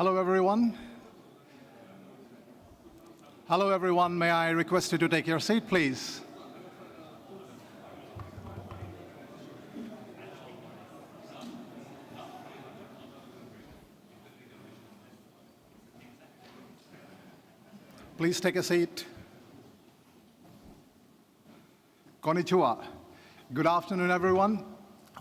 Hello, everyone. Hello, everyone. May I request you to take your seat, please? Please take a seat. Konnichiwa. Good afternoon, everyone.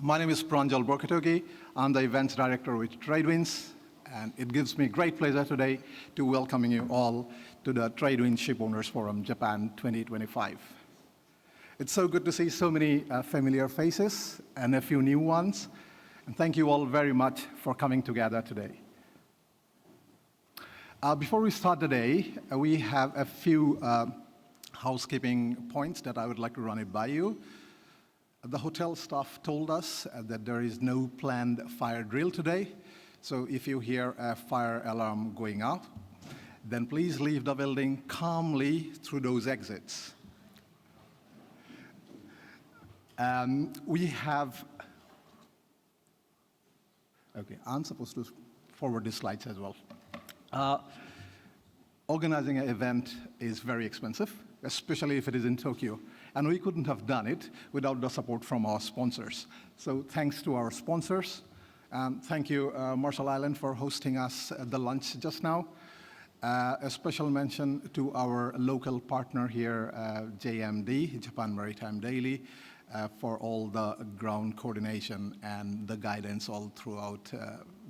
My name is Pranjal Borkatogi. I'm the events director with TradeWinds, and it gives me great pleasure today to welcoming you all to the TradeWinds Shipowners Forum Japan 2025. It's so good to see so many familiar faces and a few new ones, and thank you all very much for coming together today. Before we start the day, we have a few housekeeping points that I would like to run it by you. The hotel staff told us that there is no planned fire drill today, so if you hear a fire alarm going off, then please leave the building calmly through those exits. We have, okay, I'm supposed to forward the slides as well. Organizing an event is very expensive, especially if it is in Tokyo. And we couldn't have done it without the support from our sponsors. So thanks to our sponsors. Thank you, Marshall Island, for hosting us at the lunch just now. A special mention to our local partner here, JMD, Japan Maritime Daily, for all the ground coordination and the guidance all throughout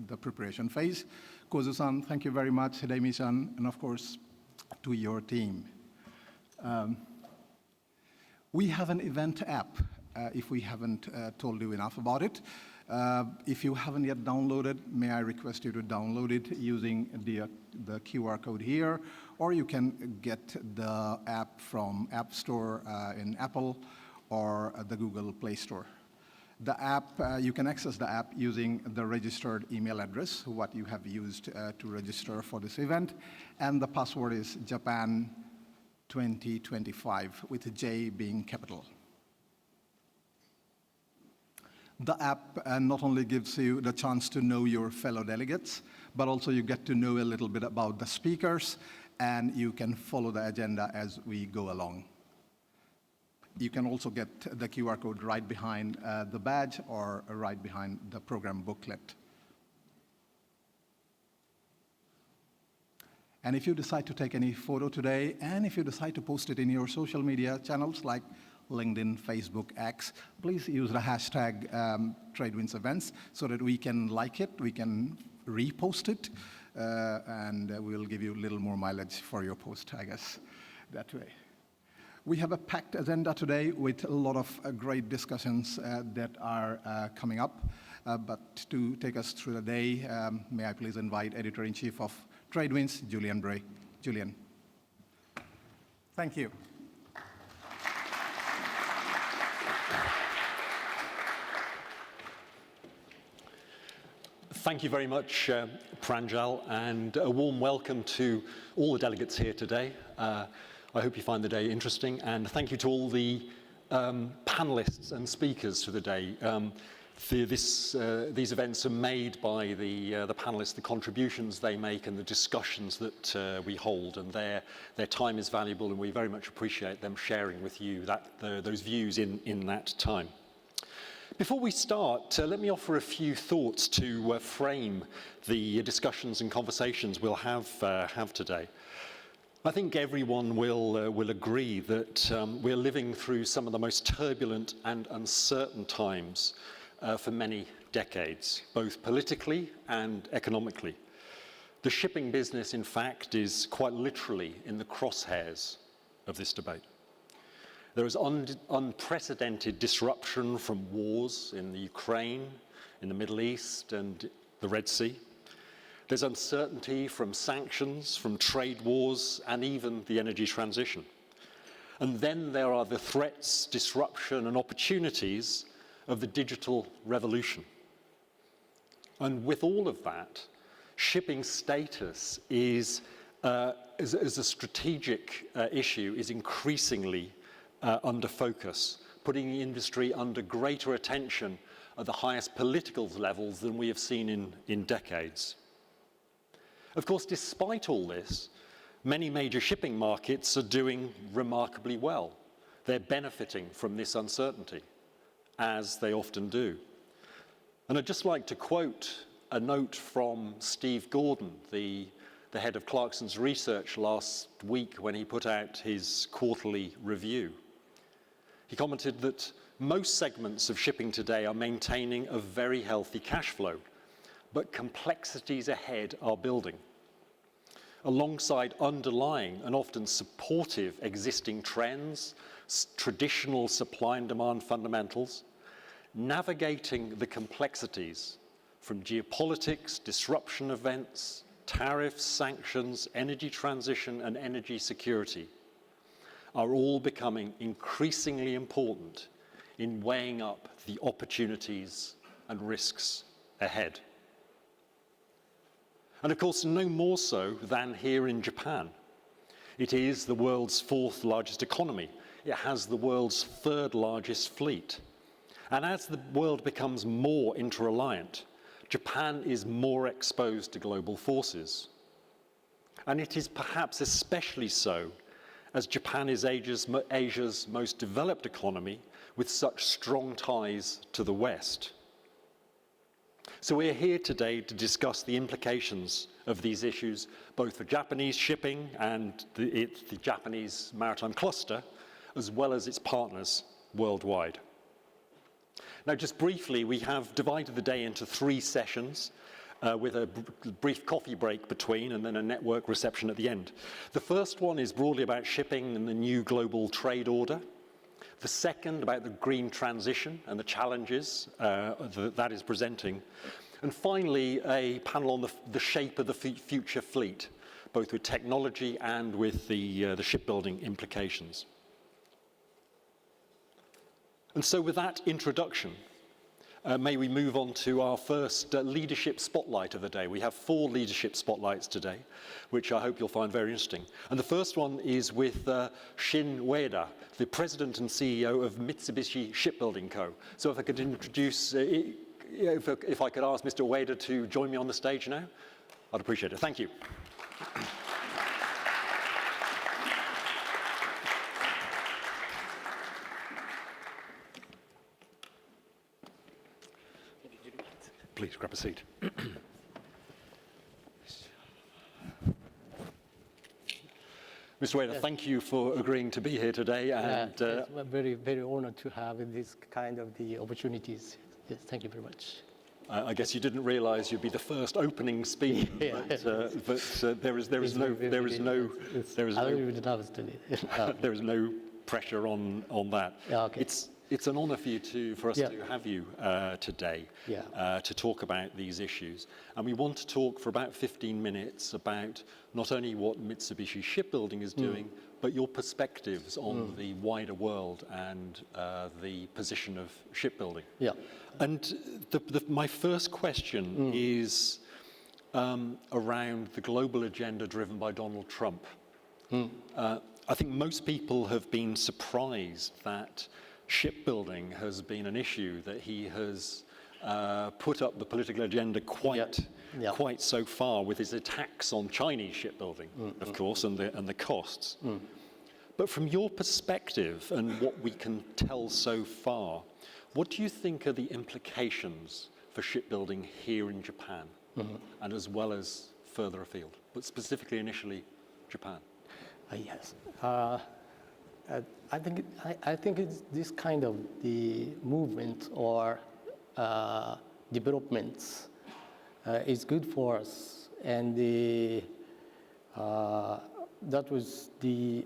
the preparation phase. Kozu-san, thank you very much, Hidemi-san, and of course, to your team. We have an event app, if we haven't told you enough about it. If you haven't yet downloaded, may I request you to download it using the QR code here, or you can get the app from App Store in Apple or the Google Play Store. The app, you can access the app using the registered email address, what you have used to register for this event, and the password is Japan 2025, with J being capital. The app not only gives you the chance to know your fellow delegates, but also you get to know a little bit about the speakers, and you can follow the agenda as we go along. You can also get the QR code right behind the badge or right behind the program booklet. And if you decide to take any photo today, and if you decide to post it in your social media channels like LinkedIn, Facebook, X, please use the hashtag TradeWinds events so that we can like it, we can repost it, and we'll give you a little more mileage for your post, I guess, that way. We have a packed agenda today with a lot of great discussions that are coming up. But to take us through the day, may I please invite Editor-in-Chief of TradeWinds, Julian Bray. Julian. Thank you. Thank you very much, Pranjal, and a warm welcome to all the delegates here today. I hope you find the day interesting, and thank you to all the panelists and speakers for the day. These events are made by the panelists, the contributions they make and the discussions that we hold, and their time is valuable, and we very much appreciate them sharing with you those views in that time. Before we start, let me offer a few thoughts to frame the discussions and conversations we'll have today. I think everyone will agree that we're living through some of the most turbulent and uncertain times for many decades, both politically and economically. The shipping business, in fact, is quite literally in the crosshairs of this debate. There is unprecedented disruption from wars in the Ukraine, in the Middle East, and the Red Sea. There's uncertainty from sanctions, from trade wars, and even the energy transition. And then there are the threats, disruption, and opportunities of the digital revolution. And with all of that, shipping status as a strategic issue is increasingly under focus, putting the industry under greater attention at the highest political levels than we have seen in decades. Of course, despite all this, many major shipping markets are doing remarkably well. They're benefiting from this uncertainty, as they often do. And I'd just like to quote a note from Steve Gordon, the head of Clarkson's research last week when he put out his quarterly review. He commented that most segments of shipping today are maintaining a very healthy cash flow, but complexities ahead are building. Alongside underlying and often supportive existing trends, traditional supply and demand fundamentals, navigating the complexities from geopolitics, disruption events, tariffs, sanctions, energy transition, and energy security are all becoming increasingly important in weighing up the opportunities and risks ahead. And of course, no more so than here in Japan. It is the world's fourth largest economy. It has the world's third largest fleet. And as the world becomes more interreliant, Japan is more exposed to global forces. And it is perhaps especially so as Japan is Asia's most developed economy with such strong ties to the West. So we're here today to discuss the implications of these issues, both for Japanese shipping and the Japanese maritime cluster, as well as its partners worldwide. Now, just briefly, we have divided the day into 3 sessions with a brief coffee break between and then a network reception at the end. The first one is broadly about shipping and the new global trade order. The second about the green transition and the challenges that is presenting. And finally, a panel on the shape of the future fleet, both with technology and with the shipbuilding implications. And so with that introduction, may we move on to our first leadership spotlight of the day. We have 4 leadership spotlights today, which I hope you'll find very interesting. And the first one is with Shin Ueda, the president and CEO of Mitsubishi Shipbuilding Co. So if I could introduce, if I could ask Mr. Ueda to join me on the stage now, I'd appreciate it. Thank you. Please grab a seat. Mr. Ueda, thank you for agreeing to be here today. And I'm very, very honored to have this kind of the opportunities. Yes, thank you very much. I guess you didn't realize you'd be the first opening speaker, there is no pressure on that. Yeah, okay. It's an honor for us to have you today to talk about these issues. And we want to talk for about 15 minutes about not only what Mitsubishi Shipbuilding is doing, but your perspectives on the wider world and the position of shipbuilding. Yeah. And my first question is around the global agenda driven by Donald Trump. I think most people have been surprised that shipbuilding has been an issue, that he has put up the political agenda quite so far with his attacks on Chinese shipbuilding, of course, and the costs. But from your perspective and what we can tell so far, what do you think are the implications for shipbuilding here in Japan, and as well as further afield, but specifically initially Japan? Yes. I think it's this kind of the movement or developments is good for us, and that was the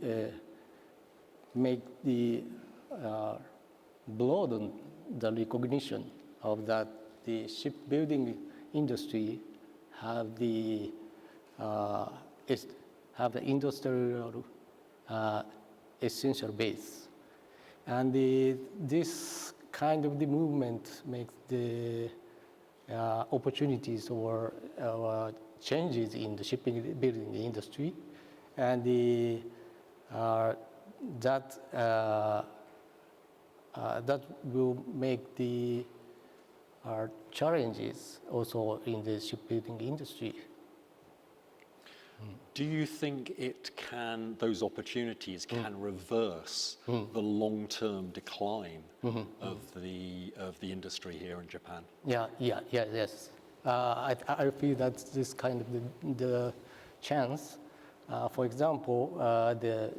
make the broaden the recognition of that the shipbuilding industry have the industrial essential base, and this kind of the movement makes the opportunities or changes in the shipbuilding industry, and that will make the challenges also in the shipbuilding industry. Do you think those opportunities can reverse the long-term decline of the industry here in Japan? Yes. I feel that this kind of the chance. For example, the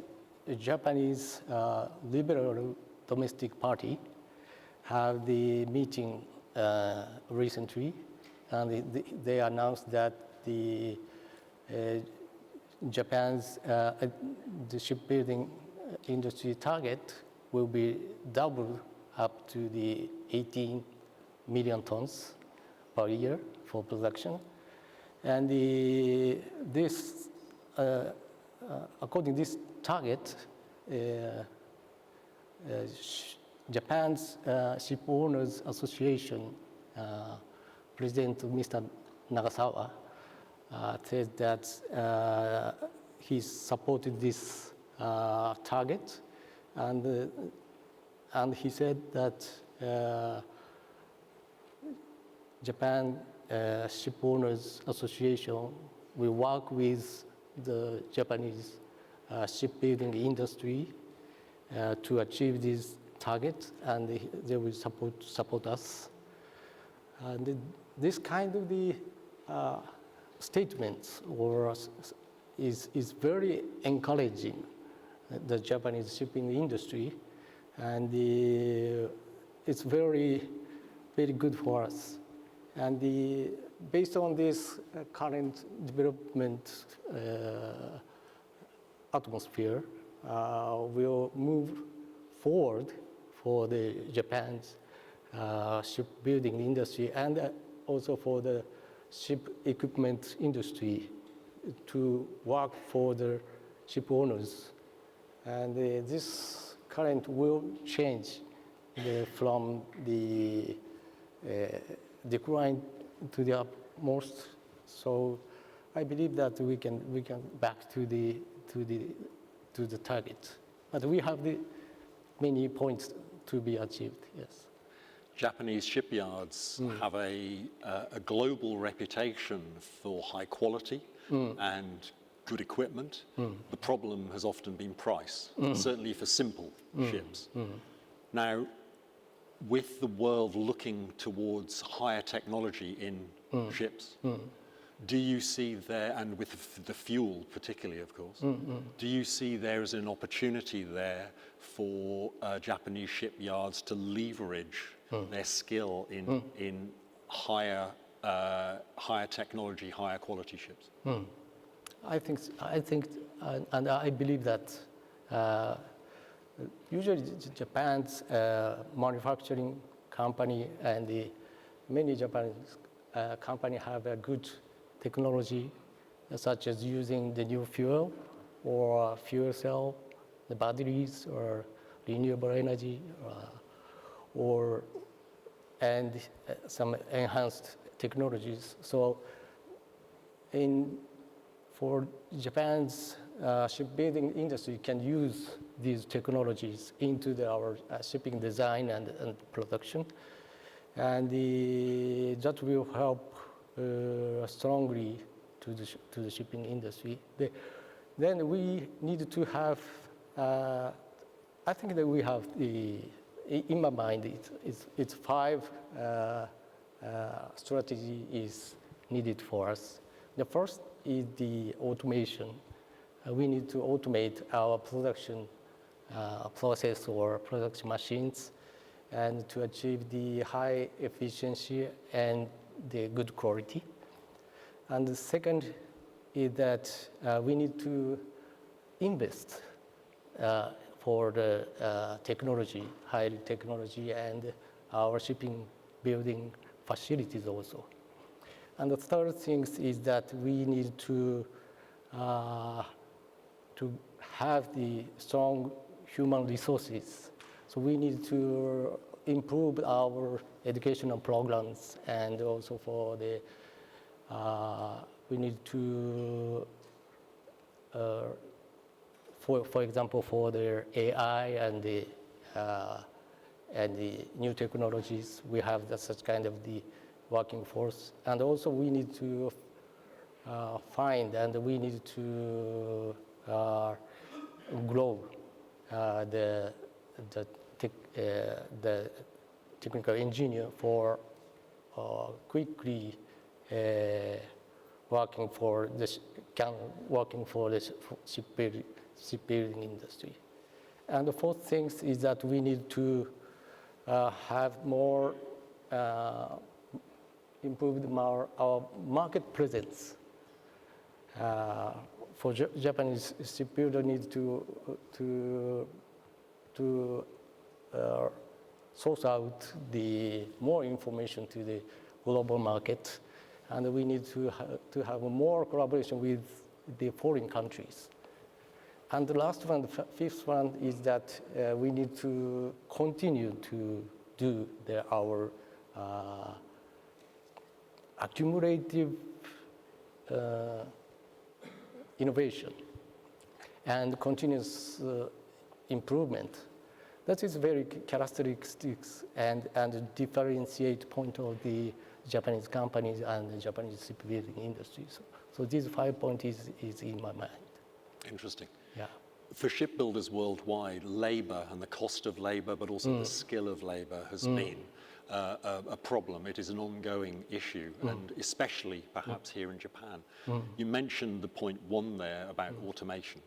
Japanese Liberal Domestic Party have the meeting recently, and they announced that the Japan's the shipbuilding industry target will be doubled up to the 18 million tons per year for production. And this, according to this target, Japan's Shipowners Association President Mr. Nagasawa said that he supported this target, and he said that Japan Shipowners Association will work with the Japanese shipbuilding industry to achieve this target, and they will support us. And this kind of the statements is very encouraging the Japanese shipping industry, and it's very good for us. And based on this current development atmosphere, we'll move forward for the Japan's shipbuilding industry and also for the ship equipment industry to work for the ship owners. And this current will change from the decline to the upmost. So I believe that we can back to the target. But we have the many points to be achieved. Yes. Japanese shipyards have a global reputation for high quality and good equipment. The problem has often been price, certainly for simple ships. Now, with the world looking towards higher technology in ships, do you see there, and with the fuel particularly, of course, do you see there is an opportunity there for Japanese shipyards to leverage their skill in higher technology, higher quality ships? I think, and I believe that usually Japan's manufacturing company and many Japanese companies have a good technology, such as using the new fuel or fuel cell, the batteries or renewable energy, and some enhanced technologies. So, for Japan's shipbuilding industry can use these technologies into our shipping design and production, and that will help strongly to the shipping industry. Then we need to have. I think that we have in my mind, it's 5 strategy is needed for us. The first is the automation. We need to automate our production process or production machines, and to achieve the high efficiency and the good quality. And the second is that we need to invest for the technology, high technology, and our shipping building facilities also. And the third thing is that we need to have the strong human resources. So we need to improve our educational programs, and also for the we need to for example, for the AI and the new technologies, we have such kind of the working force. And also we need to find, and we need to grow the technical engineer for quickly working for the shipbuilding industry. And the fourth thing is that we need to have more improved our market presence. For Japanese shipbuilder need to source out the more information to the global market, and we need to have more collaboration with the foreign countries. And the last one, the fifth one, is that we need to continue to do our accumulative innovation and continuous improvement. That is very characteristics and differentiate point of the Japanese companies and the Japanese shipbuilding industry. So these 5 points is in my mind. Interesting. Yeah. For shipbuilders worldwide, labor and the cost of labor, but also the skill of labor has been a problem. It is an ongoing issue, and especially perhaps here in Japan. You mentioned the point one there about automation.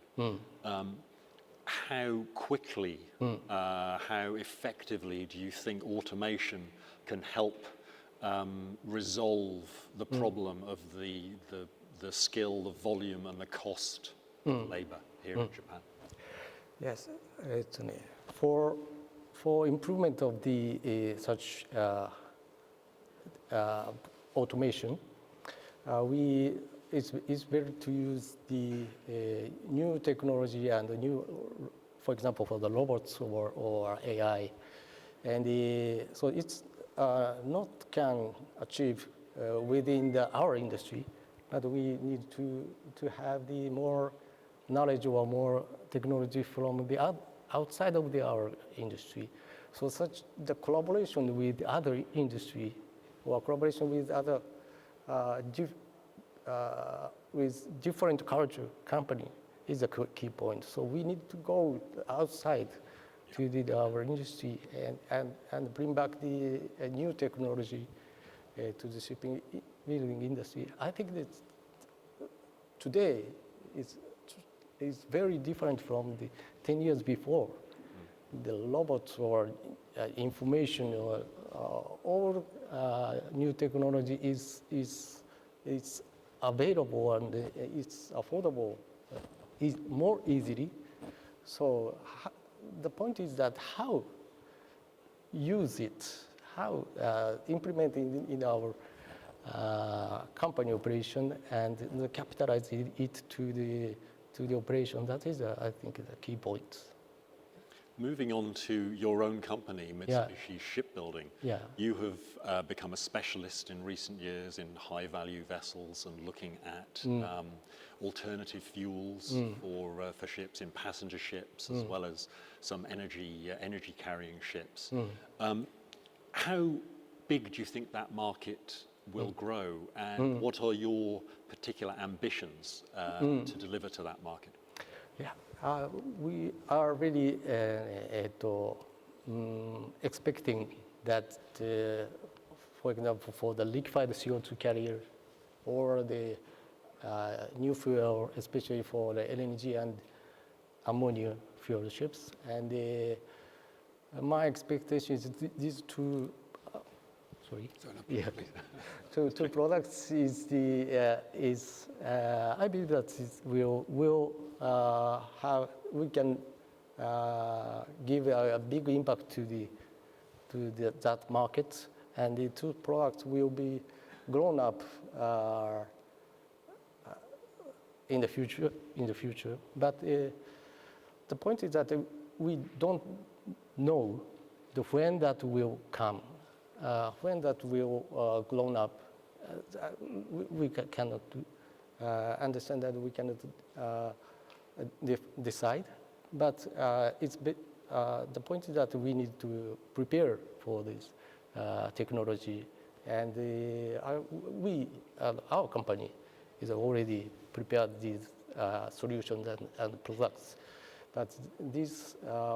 How quickly, how effectively do you think automation can help resolve the problem of the skill, the volume, and the cost of labor here in Japan? Yes, for improvement of the such automation, it's better to use the new technology and the new, for example, for the robots or AI, and so it's not can achieve within our industry, but we need to have the more knowledge or more technology from the outside of our industry. So such the collaboration with other industry or collaboration with other with different culture company is a key point. So we need to go outside to our industry and bring back the new technology to the shipping building industry. I think that today is very different from the 10 years before. The robots or information or all new technology is available and it's affordable more easily. So the point is that how use it, how implement in our company operation and capitalize it to the operation. That is, I think, the key point. Moving on to your own company, Mitsubishi Shipbuilding, you have become a specialist in recent years in high-value vessels and looking at alternative fuels for ships, in passenger ships, as well as some energy-carrying ships. How big do you think that market will grow, and what are your particular ambitions to deliver to that market? We are really expecting that, for example, for the liquefied CO2 carrier or the new fuel, especially for the LNG and ammonia fuel ships, and my expectation is these two. Two products is I believe that we can give a big impact to that market, and the two products will be grown up in the future. But the point is that we don't know when that will come. When that will grown up, we cannot understand that we cannot decide. But the point is that we need to prepare for this technology, and our company is already prepared these solutions and products. But this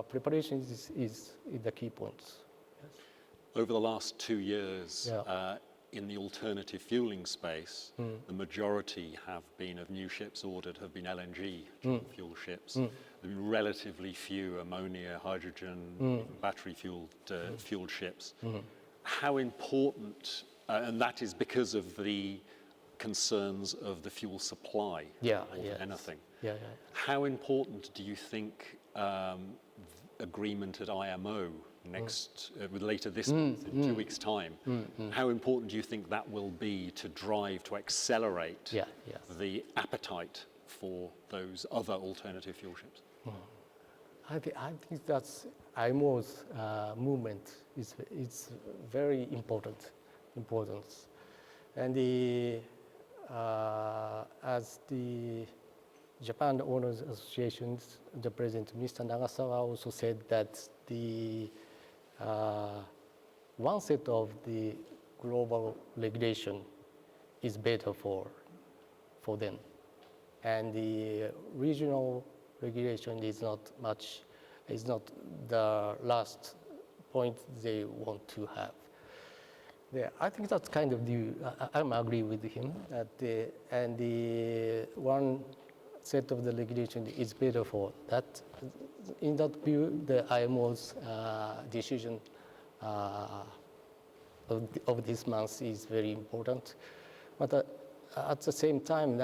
preparation is the key points. Yes. Over the last 2 years, Yeah. in the alternative fueling space, the majority have been of new ships ordered have been LNG fuel ships. There have been relatively few ammonia, hydrogen, even battery fueled ships. How important, and that is because of the concerns of the fuel supply more than anything. Yeah. How important do you think agreement at IMO later this month, in 2 weeks' time, how important do you think that will be to drive, to accelerate the appetite for those other alternative fuel ships? I think that's IMO's movement is very important. And as the Japan Owners Associations, the president, Mr. Nagasawa, also said that the one set of the global regulation is better for them, and the regional regulation is not the last point they want to have. I think that's kind of I'm agree with him that the one set of the regulation is better for that. In that view, the IMO's decision of this month is very important. But at the same time,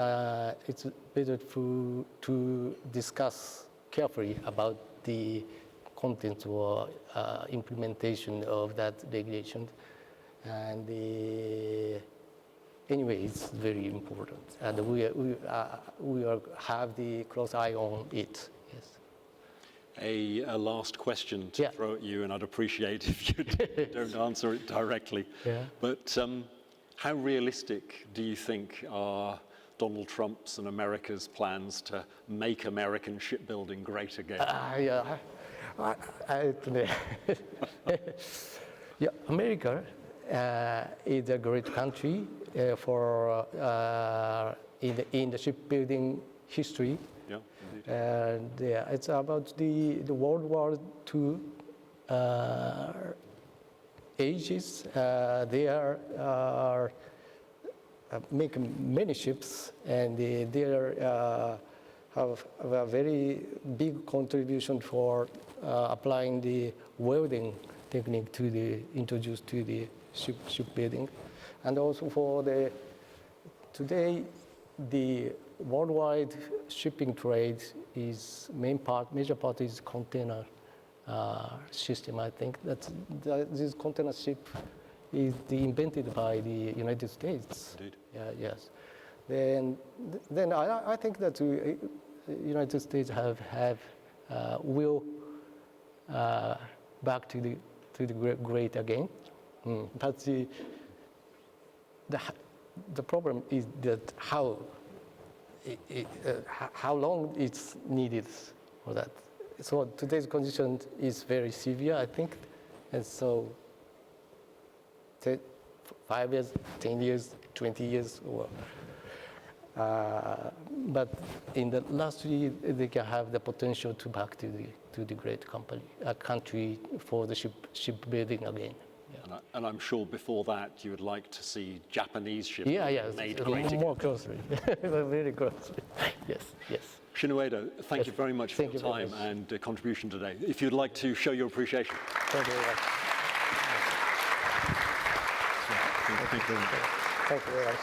it's better to discuss carefully about the content or implementation of that regulation. And anyway, it's very important, and we have the close eye on it. Yes. A last question to throw at you, and I'd appreciate if you don't answer it directly. Yeah. But how realistic do you think are Donald Trump's and America's plans to make American shipbuilding great again? America is a great country for in the shipbuilding history. Yeah, indeed. And it's about the World War II ages. They are making many ships, and they have a very big contribution for applying the welding technique introduced to the shipbuilding, and also for today the worldwide shipping trade is major part is container system. I think that this container ship is invented by the United States. Indeed. Yes. Then I think that the United States will back to the great again. But the problem is that how long it's needed for that. So today's condition is very severe, I think, and so 5 years, 10 years, 20 years, but in the last year they can have the potential to back to the great country for the shipbuilding again. Yeah. And I'm sure before that you would like to see Japanese ships made more great again. closely, very closely. Yes. Shinueda, thank you very much for your time and contribution today. If you'd like to show your appreciation. Thank you very much. Thank you very much. Thank you very much.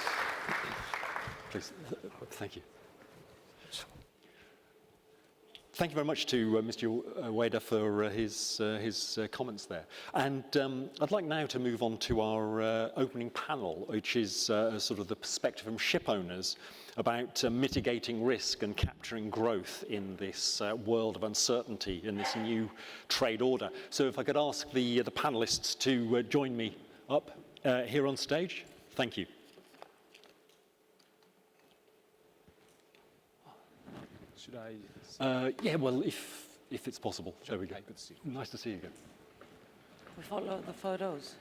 Please, thank you. Thank you very much to Mr. Ueda for his comments there. And I'd like now to move on to our opening panel, which is sort of the perspective from ship owners about mitigating risk and capturing growth in this world of uncertainty, in this new trade order. So if I could ask the panelists to join me up here on stage. Thank you. Should I? Yeah, well, if it's possible. There we go. Okay, good to see you. Nice to see you again. We follow the photos.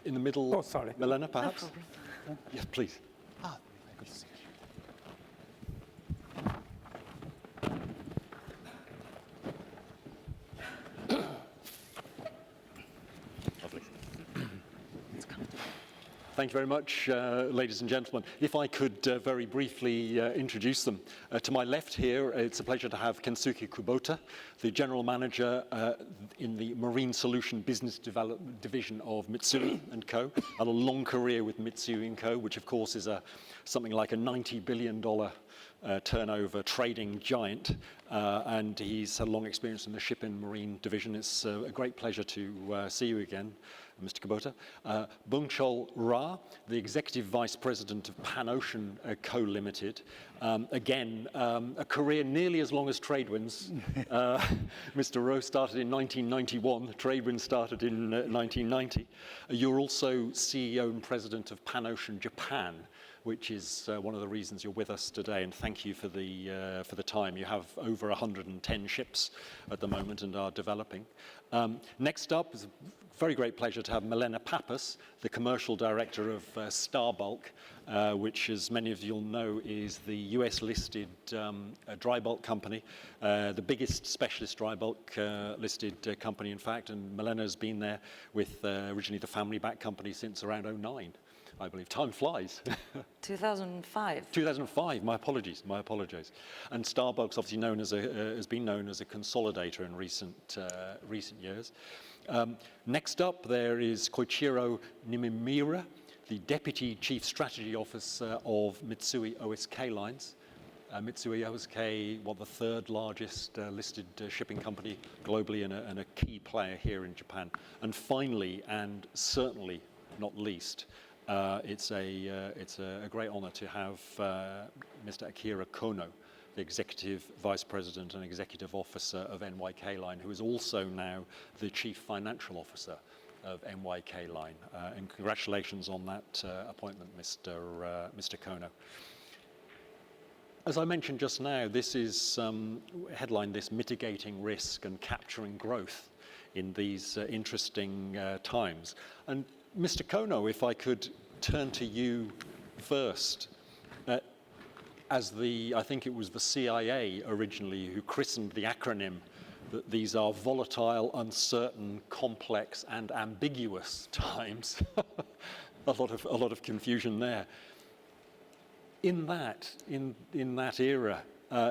In the middle, Oh, sorry. Milena, perhaps? No problem. Yes, please. Good to see you. Thank you very much, ladies and gentlemen. If I could very briefly introduce them. To my left here, it's a pleasure to have Kensuke Kubota, the General Manager in the Marine Solution Business Development Division of Mitsui & Co. Had a long career with Mitsui & Co., which of course is something like a $90 billion turnover trading giant, and he's had a long experience in the ship and marine division. It's a great pleasure to see you again, Mr. Kubota. Bungchol Ra, the Executive Vice President of Pan Ocean Co. Limited. Again, a career nearly as long as TradeWinds. Mr. Ra started in 1991. TradeWinds started in 1990. You're also CEO and President of Pan Ocean Japan, which is one of the reasons you're with us today, and thank you for the time. You have over 110 ships at the moment and are developing. Next up is a very great pleasure to have Milena Pappas, the Commercial Director of Starbulk, which, as many of you'll know, is the US-listed dry bulk company, the biggest specialist dry bulk listed company, in fact, and Milena's been there with originally the family-backed company since around 2009. I believe. Time flies. 2005. 2005. My apologies. And Starbulk's obviously has been known as a consolidator in recent years. Next up, there is Koichiro Nimimura, the Deputy Chief Strategy Officer of Mitsui O.S.K. Lines. Mitsui O.S.K., the third largest listed shipping company globally and a key player here in Japan. And finally, and certainly not least, it's a great honor to have Mr. Akira Kono, the Executive Vice President and Executive Officer of NYK Line, who is also now the Chief Financial Officer of NYK Line. And congratulations on that appointment, Mr. Kono. As I mentioned just now, this is headline this mitigating risk and capturing growth in these interesting times. And Mr. Kono, if I could turn to you first, as I think it was the CIA originally who christened the acronym that these are volatile, uncertain, complex, and ambiguous times. a lot of confusion there. In that era,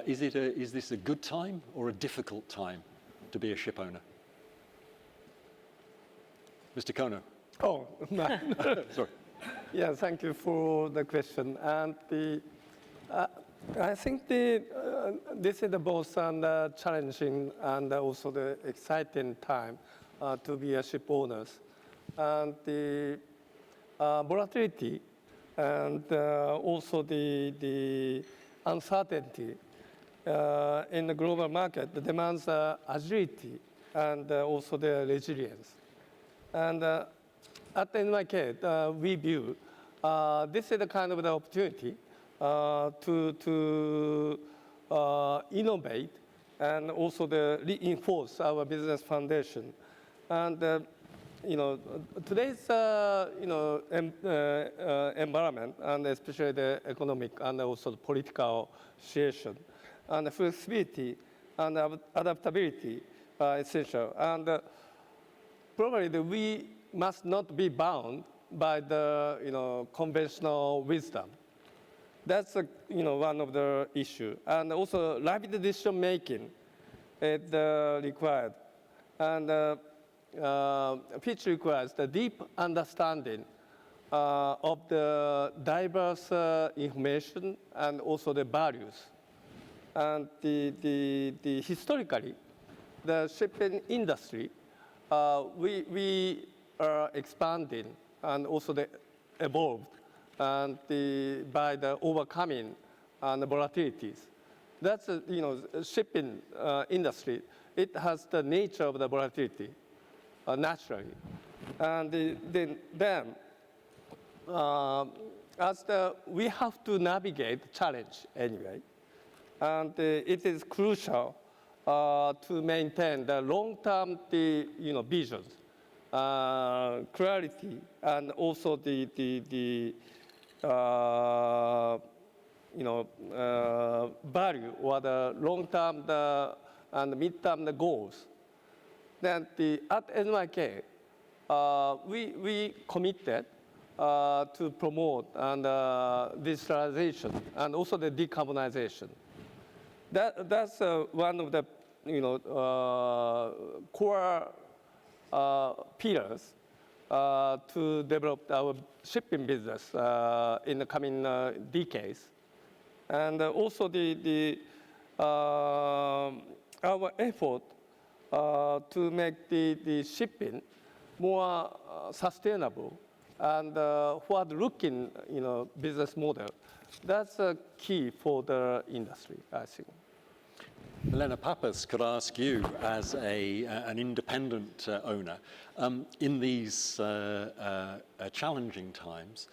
is this a good time or a difficult time to be a ship owner? Mr. Kono. Oh, no. Sorry. Yeah, thank you for the question. And I think this is both challenging and also the exciting time to be a ship owners. And the volatility and also the uncertainty in the global market demands agility and also the resilience. And at NYK, we view this is the kind of the opportunity to innovate and also reinforce our business foundation. And today's environment, and especially the economic and also the political situation, and the flexibility and adaptability are essential. And probably we must not be bound by the conventional wisdom. That's one of the issues. And also rapid decision making is required. And which requires the deep understanding of the diverse information and also the values. And the historically, the shipping industry, we are expanding and also evolved and by the overcoming and the volatilities. That's shipping industry. It has the nature of the volatility naturally, and then we have to navigate challenge anyway, and it is crucial to maintain the long-term visions, clarity, and also the value or the long-term and mid-term goals. Then at NYK, we committed to promote and digitalization and also the decarbonization. That's one of the core pillars to develop our shipping business in the coming decades. And also our effort to make the shipping more sustainable and forward-looking business model. That's a key for the industry, I think. Elena Pappas, could I ask you, as an independent owner, in these challenging times,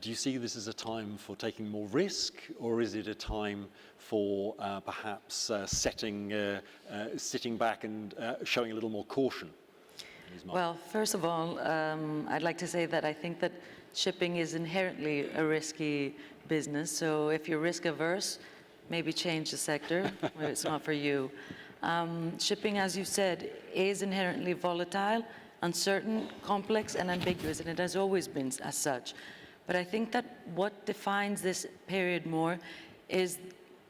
do you see this as a time for taking more risk, or is it a time for perhaps sitting back and showing a little more caution? Well, first of all, I'd like to say that I think that shipping is inherently a risky business. So if you're risk averse, maybe change the sector where it's not for you. Shipping, as you said, is inherently volatile, uncertain, complex, and ambiguous, and it has always been as such. But I think that what defines this period more is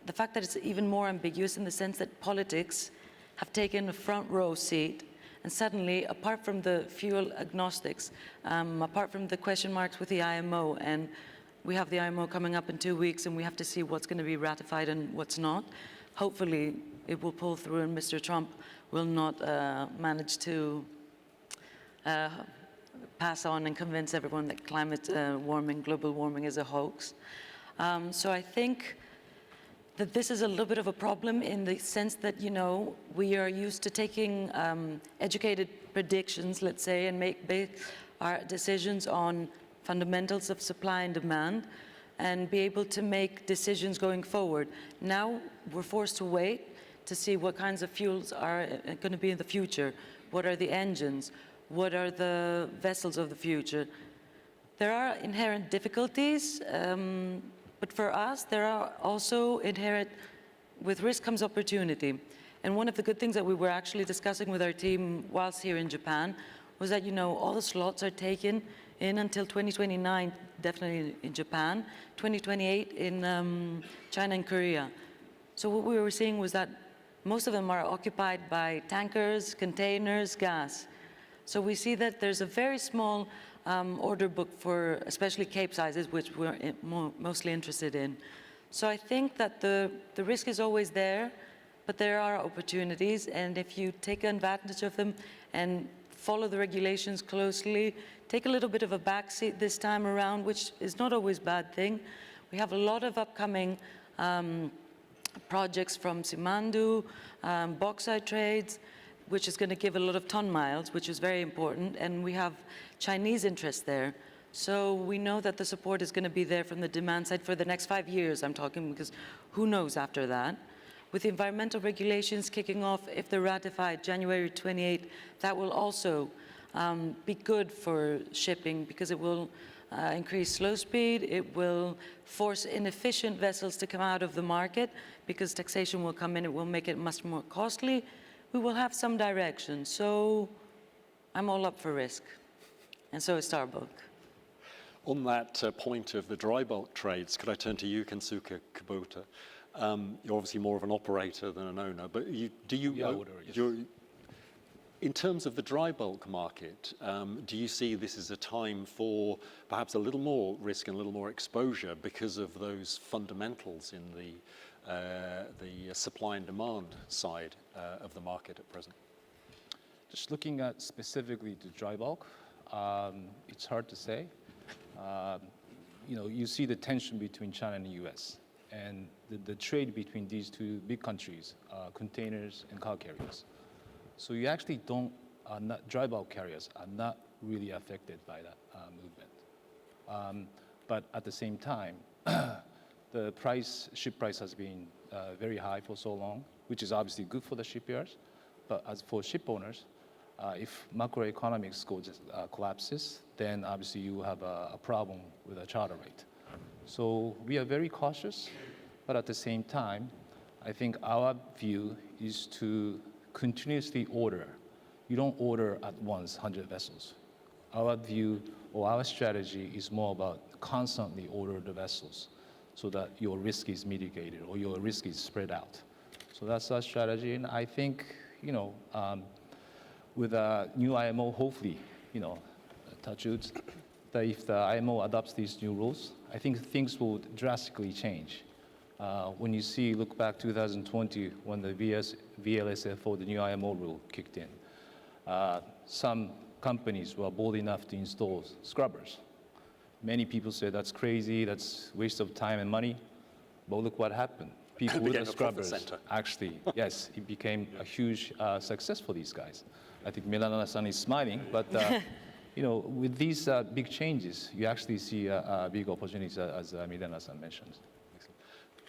the fact that it's even more ambiguous in the sense that politics have taken a front row seat. And suddenly, apart from the fuel agnostics, apart from the question marks with the IMO, and we have the IMO coming up in 2 weeks, and we have to see what's going to be ratified and what's not. Hopefully, it will pull through, and Mr. Trump will not manage to pass on and convince everyone that climate warming, global warming is a hoax. So I think that this is a little bit of a problem in the sense that, we are used to taking educated predictions, let's say, and base our decisions on fundamentals of supply and demand, and be able to make decisions going forward. Now we're forced to wait to see what kinds of fuels are going to be in the future. What are the engines? What are the vessels of the future? There are inherent difficulties, but for us, there are also inherent, with risk comes opportunity. And one of the good things that we were actually discussing with our team whilst here in Japan was that, all the slots are taken in until 2029, definitely in Japan, 2028 in China and Korea. So what we were seeing was that most of them are occupied by tankers, containers, gas. So we see that there's a very small order book for especially Capesizes, which we're mostly interested in. So I think that the risk is always there, but there are opportunities, and if you take advantage of them and follow the regulations closely, take a little bit of a backseat this time around, which is not always a bad thing. We have a lot of upcoming projects from Simandu, bauxite trades, which is going to give a lot of ton miles, which is very important, and we have Chinese interest there. So we know that the support is going to be there from the demand side for the next 5 years, I'm talking, because who knows after that. With the environmental regulations kicking off, if they're ratified January 28, that will also be good for shipping, because it will increase slow speed, it will force inefficient vessels to come out of the market, because taxation will come in, it will make it much more costly. We will have some direction, so I'm all up for risk, and so is Starbuck. On that point of the dry bulk trades, could I turn to you, Kensuke Kubota? You're obviously more of an operator than an owner, but in terms of the dry bulk market, do you see this as a time for perhaps a little more risk and a little more exposure because of those fundamentals in the supply and demand side of the market at present? Just looking at specifically the dry bulk, it's hard to say. You see the tension between China and the U.S. and the trade between these two big countries, containers and car carriers. So you actually dry bulk carriers are not really affected by that movement. But at the same time, the ship price has been very high for so long, which is obviously good for the shipyards. But as for ship owners, if macroeconomics collapses, then obviously you have a problem with a charter rate. So we are very cautious, but at the same time, I think our view is to continuously order. You don't order at once 100 vessels. Our view or our strategy is more about constantly order the vessels so that your risk is mitigated or your risk is spread out. So that's our strategy, and I think, with a new IMO, hopefully, touch wood, that if the IMO adopts these new rules, I think things will drastically change. When you look back 2020, when the VLSFO, the new IMO rule, kicked in, some companies were bold enough to install scrubbers. Many people said that's crazy, that's waste of time and money, but look what happened. People with the scrubbers, actually, yes, it became a huge success for these guys. I think Milanana-san is smiling, but with these big changes, you actually see big opportunities, as Milanana-san mentioned.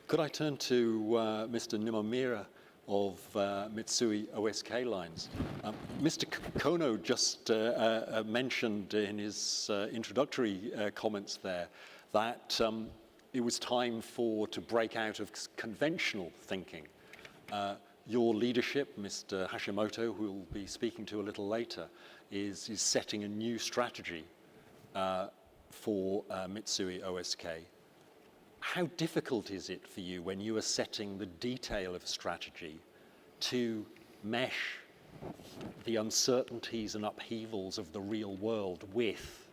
Could I turn to Mr. Nimamira of Mitsui OSK Lines? Mr. Kono just mentioned in his introductory comments there that it was time to break out of conventional thinking. Your leadership, Mr. Hashimoto, who we'll be speaking to a little later, is setting a new strategy for Mitsui OSK. How difficult is it for you when you are setting the detail of strategy to mesh the uncertainties and upheavals of the real world with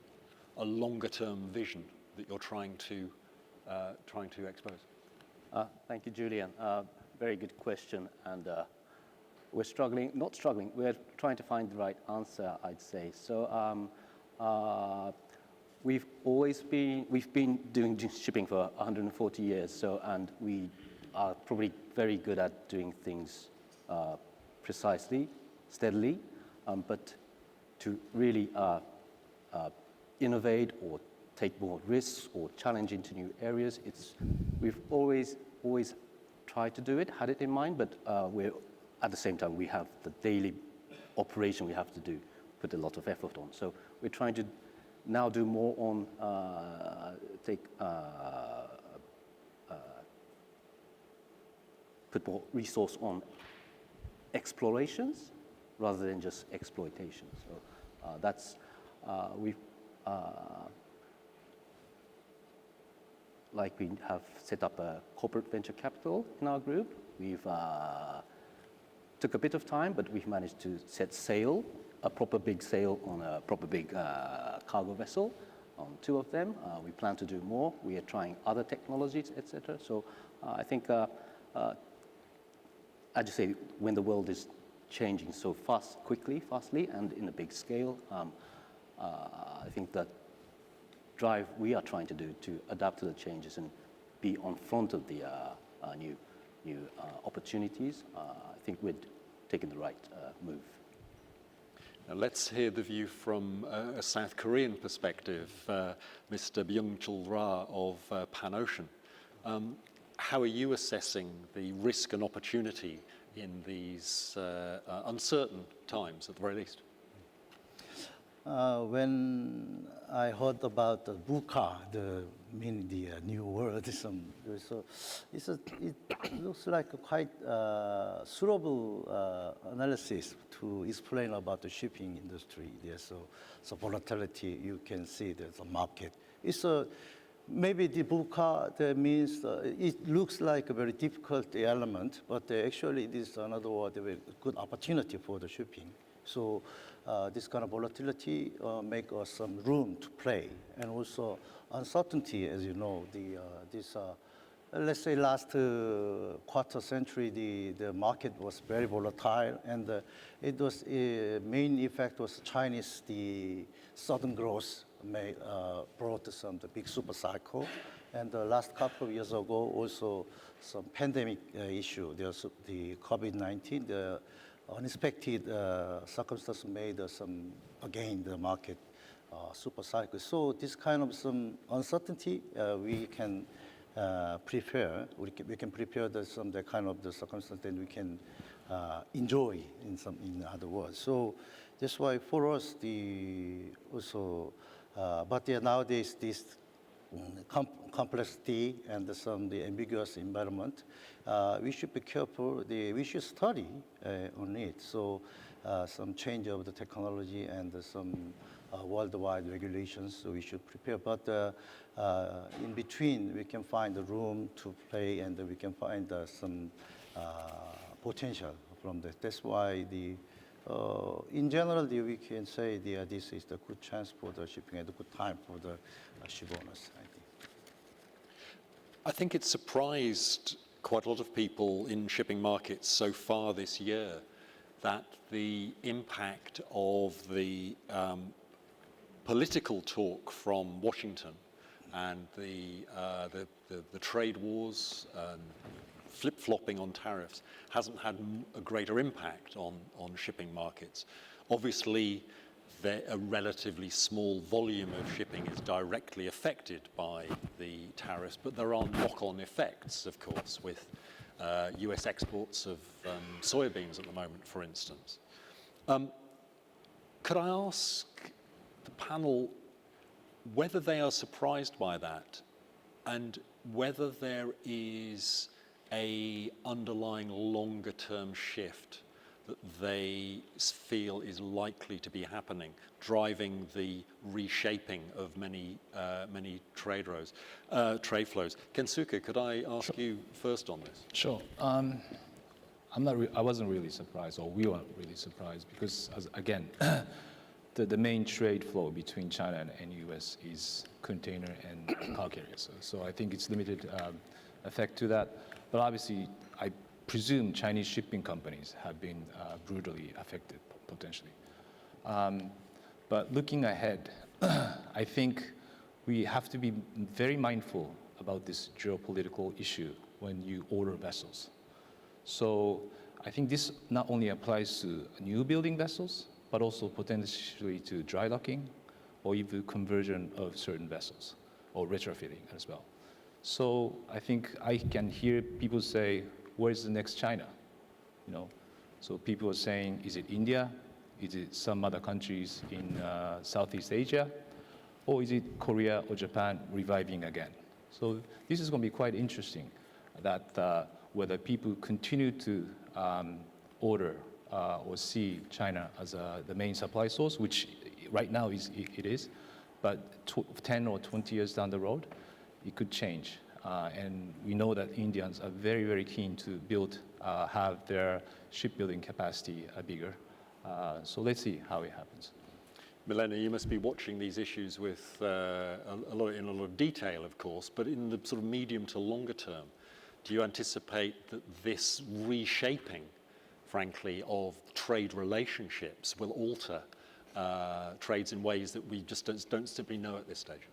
a longer-term vision that you're trying to expose? Thank you, Julian. Very good question, and we're we're trying to find the right answer, I'd say. So we've been doing shipping for 140 years, and we are probably very good at doing things precisely, steadily, but to really innovate or take more risks or challenge into new areas, we've always tried to do it, had it in mind, but at the same time we have the daily operation we have to do, put a lot of effort on. So we're trying to now do more on put more resource on explorations rather than just exploitation. So that's we've like we have set up a corporate venture capital in our group. We've took a bit of time, but we've managed to set sail, a proper big sail on a proper big cargo vessel on 2 of them. We plan to do more. We are trying other technologies, etc. So I think, as you say, when the world is changing so fastly, and in a big scale, I think that drive we are trying to do to adapt to the changes and be on front of the new opportunities, I think we're taking the right move. Now let's hear the view from a South Korean perspective, Mr. Byung-chul Ra of Pan-Ocean. How are you assessing the risk and opportunity in these uncertain times, at the very least? When I heard about the VUCA, the new world, it looks like a quite suitable analysis to explain about the shipping industry. There's so volatility. You can see there's a market. It's maybe the VUCA, that means it looks like a very difficult element, but actually it is another word, a very good opportunity for the shipping. So this kind of volatility make us some room to play, and also uncertainty, as you know, let's say last quarter century, the market was very volatile, and it was main effect was Chinese, the sudden growth brought the big super cycle, and the last couple of years ago also some pandemic issue. There's the COVID-19, the unexpected circumstances made the market super cycle. So this kind of some uncertainty we can prepare. We can prepare the kind of the circumstance that we can enjoy in other words. So that's why for us but nowadays this complexity and the ambiguous environment, we should be careful. We should study on it. So some change of the technology and some worldwide regulations, so we should prepare. But in between, we can find the room to play, and we can find some potential from that. That's why in general, we can say this is the good chance for the shipping and a good time for the shipowners, I think. I think it's surprised quite a lot of people in shipping markets so far this year that the impact of the political talk from Washington and the trade wars, flip-flopping on tariffs, hasn't had a greater impact on shipping markets. Obviously, a relatively small volume of shipping is directly affected by the tariffs, but there are knock-on effects, of course, with US exports of soybeans at the moment, for instance. Could I ask the panel whether they are surprised by that and whether there is an underlying longer-term shift that they feel is likely to be happening, driving the reshaping of many trade flows. Kensuke, could I ask you first on this? Sure. I wasn't really surprised, or we weren't really surprised, because again, the main trade flow between China and US is container and car carriers. So I think it's limited effect to that. But obviously, I presume Chinese shipping companies have been brutally affected, potentially. But looking ahead, I think we have to be very mindful about this geopolitical issue when you order vessels. So I think this not only applies to new building vessels, but also potentially to dry docking or even conversion of certain vessels or retrofitting as well. So I think I can hear people say, where's the next China? You know, so people are saying, is it India? Is it some other countries in Southeast Asia? Or is it Korea or Japan reviving again? So this is going to be quite interesting, that whether people continue to order or see China as the main supply source, which right now it is, but 10 or 20 years down the road, it could change. And we know that Indians are very, very keen to have their shipbuilding capacity bigger. So let's see how it happens. Milena, you must be watching these issues with in a lot of detail, of course, but in the sort of medium to longer term, do you anticipate that this reshaping, frankly, of trade relationships will alter trades in ways that we just don't simply know at this stage?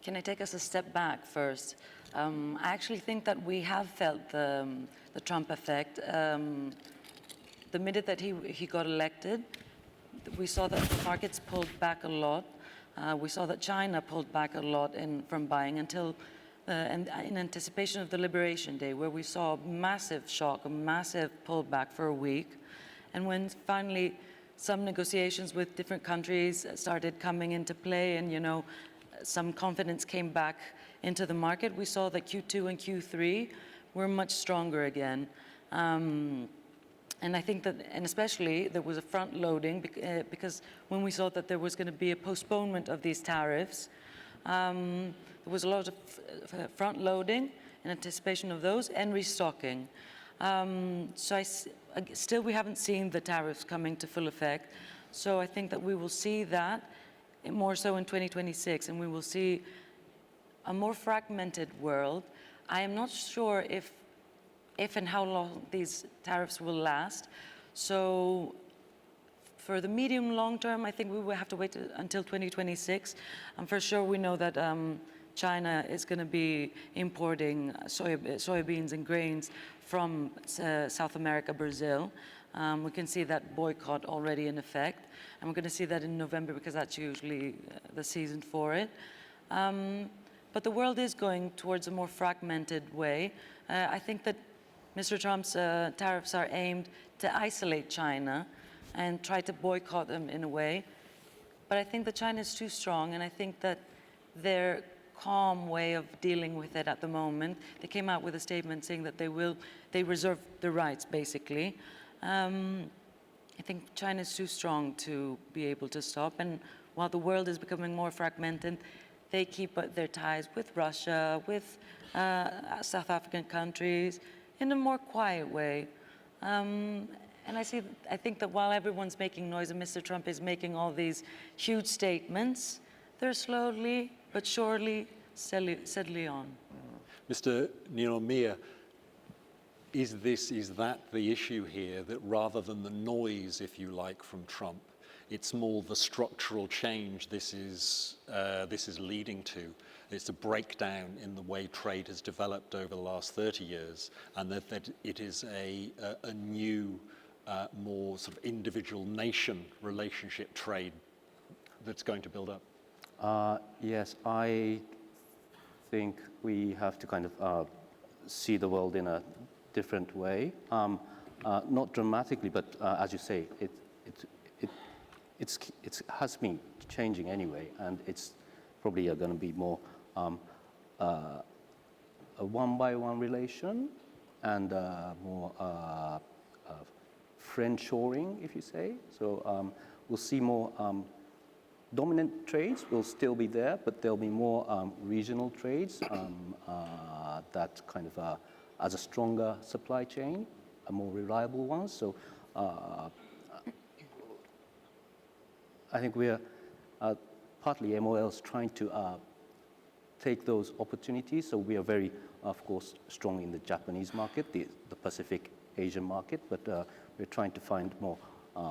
Can I take us a step back first? I actually think that we have felt the Trump effect. The minute that he got elected, we saw that the markets pulled back a lot. We saw that China pulled back a lot from buying until in anticipation of the Liberation Day, where we saw a massive shock, a massive pullback for a week. And when finally some negotiations with different countries started coming into play and, some confidence came back into the market, we saw that Q2 and Q3 were much stronger again. And I think that, and especially there was a front loading because when we saw that there was going to be a postponement of these tariffs, there was a lot of front loading in anticipation of those and restocking. So still we haven't seen the tariffs coming to full effect. So I think that we will see that more so in 2026, and we will see a more fragmented world. I am not sure if and how long these tariffs will last. So for the medium long term, I think we will have to wait until 2026. And for sure, we know that China is going to be importing soybeans and grains from South America, Brazil. We can see that boycott already in effect. And we're going to see that in November because that's usually the season for it. But the world is going towards a more fragmented way. I think that Mr. Trump's tariffs are aimed to isolate China and try to boycott them in a way. But I think that China is too strong, and I think that their calm way of dealing with it at the moment, they came out with a statement saying that they reserve the rights, basically. I think China is too strong to be able to stop. And while the world is becoming more fragmented, they keep their ties with Russia, with South African countries in a more quiet way. And I think that while everyone's making noise and Mr. Trump is making all these huge statements, they're slowly but surely steadily on. Mr. Ninomiya, is that the issue here, that rather than the noise, if you like, from Trump, it's more the structural change this is leading to? It's a breakdown in the way trade has developed over the last 30 years, and that it is a new, more sort of individual nation relationship trade that's going to build up? Yes, I think we have to kind of see the world in a different way. Not dramatically, but as you say, it has been changing anyway, and it's probably going to be more a one-by-one relation and more friend-shoring, if you say. So we'll see more dominant trades will still be there, but there'll be more regional trades that kind of as a stronger supply chain, a more reliable one. So I think we are partly MOLs trying to take those opportunities. So we are very, of course, strong in the Japanese market, the Pacific Asian market, but we're trying to find more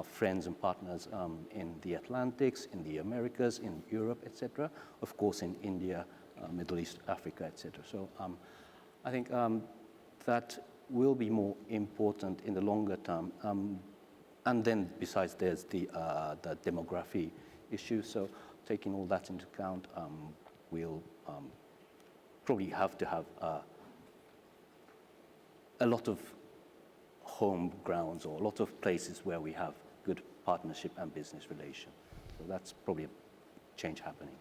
friends and partners in the Atlantics, in the Americas, in Europe, etc. Of course, in India, Middle East, Africa, etc. So I think that will be more important in the longer term. And then besides, there's the demography issue. So taking all that into account, we'll probably have to have a lot of home grounds or a lot of places where we have good partnership and business relation. So that's probably a change happening.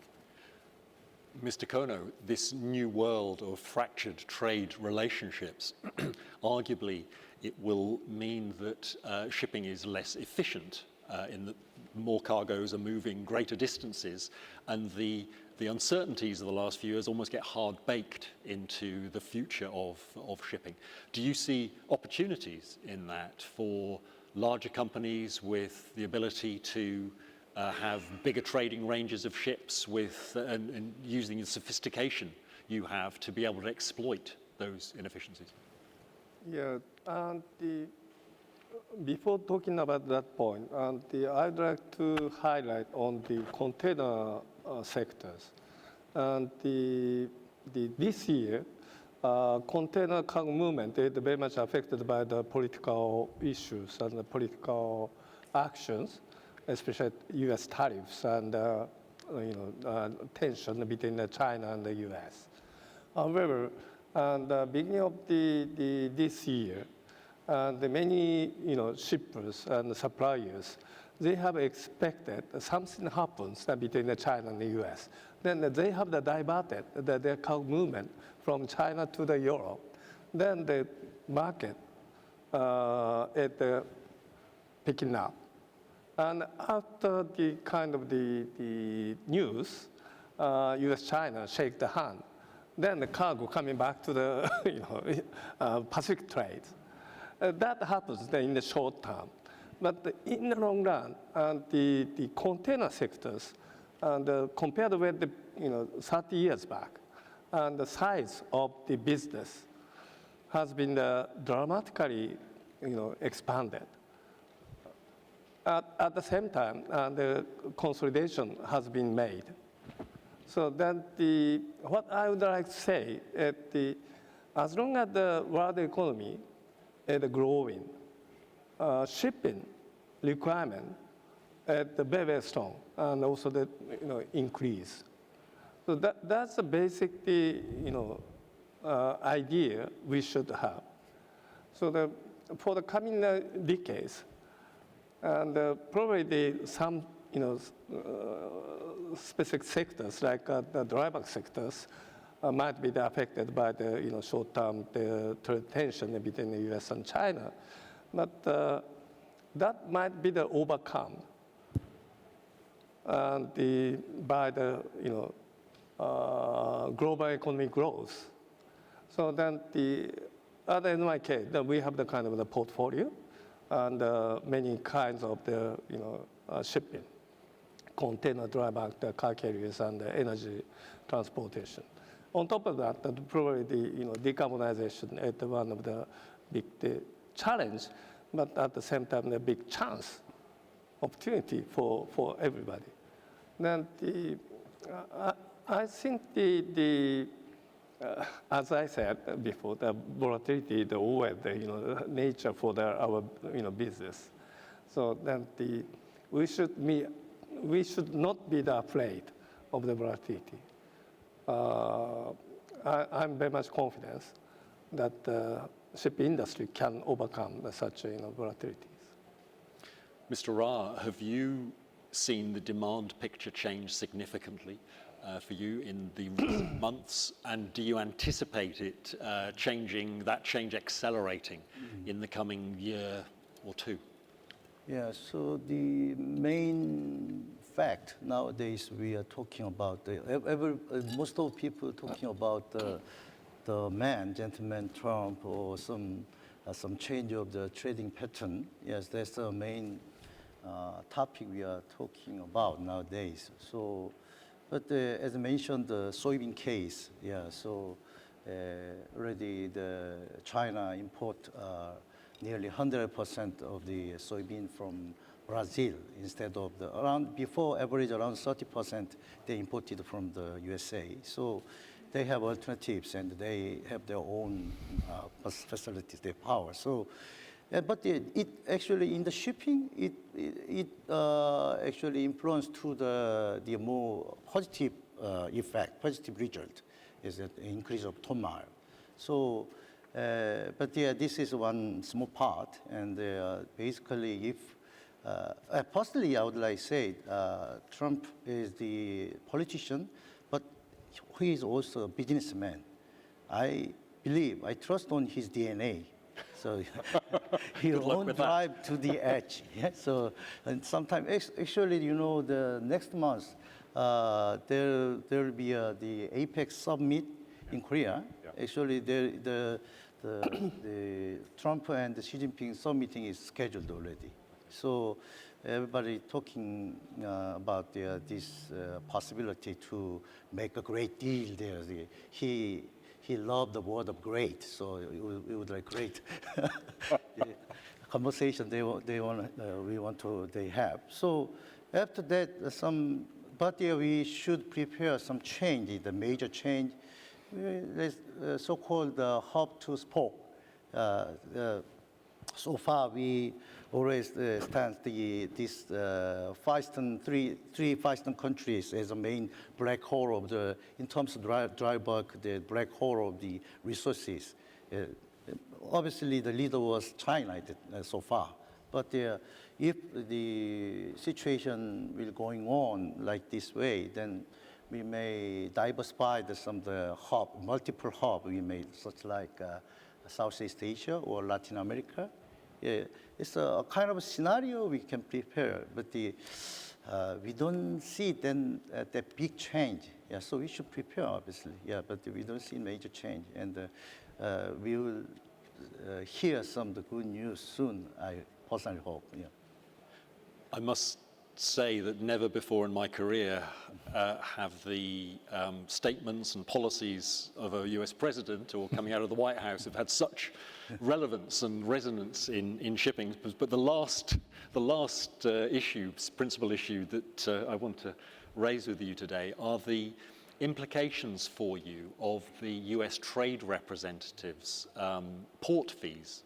Mr. Kono, this new world of fractured trade relationships, arguably it will mean that shipping is less efficient in that more cargoes are moving greater distances, and the uncertainties of the last few years almost get hard-baked into the future of shipping. Do you see opportunities in that for larger companies with the ability to have bigger trading ranges of ships with and using the sophistication you have to be able to exploit those inefficiencies? Yeah, and before talking about that point, I'd like to highlight on the container sectors. And this year, container cargo movement is very much affected by the political issues and the political actions, especially U.S. tariffs and tension between China and the U.S. However, at the beginning of this year, the many shippers and suppliers, they have expected something happens between China and the U.S. Then they have diverted their cargo movement from China to the Europe. Then the market is picking up. And after the kind of the news, U.S.-China shake the hand. Then the cargo coming back to the Pacific trade. That happens in the short term. But in the long run, the container sectors, compared with the 30 years back, and the size of the business has been dramatically expanded. At the same time, the consolidation has been made. So then what I would like to say is as long as the world economy is growing, shipping requirement is very, very strong, and also the increase. So that's the basic idea we should have. So for the coming decades, and probably some specific sectors like the dry bulk sectors might be affected by the short-term trade tension between the U.S. and China, but that might be overcome and by the global economic growth. So then the other in my case, then we have the kind of the portfolio and many kinds of the shipping, container, dry bulk, the car carriers, and the energy transportation. On top of that, probably the decarbonization is one of the big challenge, but at the same time the big chance, opportunity for everybody. Then I think as I said before, the volatility, the always the nature for our business. So then we should not be afraid of the volatility. I'm very much confident that the ship industry can overcome such volatilities. Mr. Ra, have you seen the demand picture change significantly for you in the recent months, and do you anticipate it accelerating in the coming year or two? Yeah, so the main fact nowadays we are talking about, most of people talking about the gentleman Trump, or some change of the trading pattern. Yes, that's the main topic we are talking about nowadays. So, but as I mentioned, the soybean case, yeah, so already the China import nearly 100% of the soybean from Brazil instead of before average around 30% they imported from the USA. So they have alternatives and they have their own facilities, their power. So, but it actually in the shipping, it actually influenced to the more positive effect, positive result is an increase of ton mile. So, but yeah, this is one small part, and basically, if personally, I would like to say Trump is the politician, but he is also a businessman. I trust on his DNA. So he won't drive to the edge. Yeah? So, and sometimes, actually, the next month, there will be the APEC summit in Korea. Yeah. Actually, the Trump and the Xi Jinping summit meeting is scheduled already. So everybody talking about this possibility to make a great deal there. He loved the word of great, so it would like great conversation they have. So after that, but we should prepare some change, the major change, so-called hub to spoke. So far, we always stand these three Western countries as a main black hole of in terms of dry bulk, the black hole of the resources. Obviously, the leader was China so far. But if the situation will going on like this way, then we may diversify some of the multiple hub we made, such like Southeast Asia or Latin America. Yeah, it's a kind of a scenario we can prepare, but we don't see then that big change. Yeah, so we should prepare, obviously. Yeah, but we don't see major change, and we will hear some of the good news soon. I personally hope. Yeah. I must say that never before in my career have the statements and policies of a US president or coming out of the White House have had such relevance and resonance in shipping. But the last principal issue that I want to raise with you today are the implications for you of the US trade representatives' port fees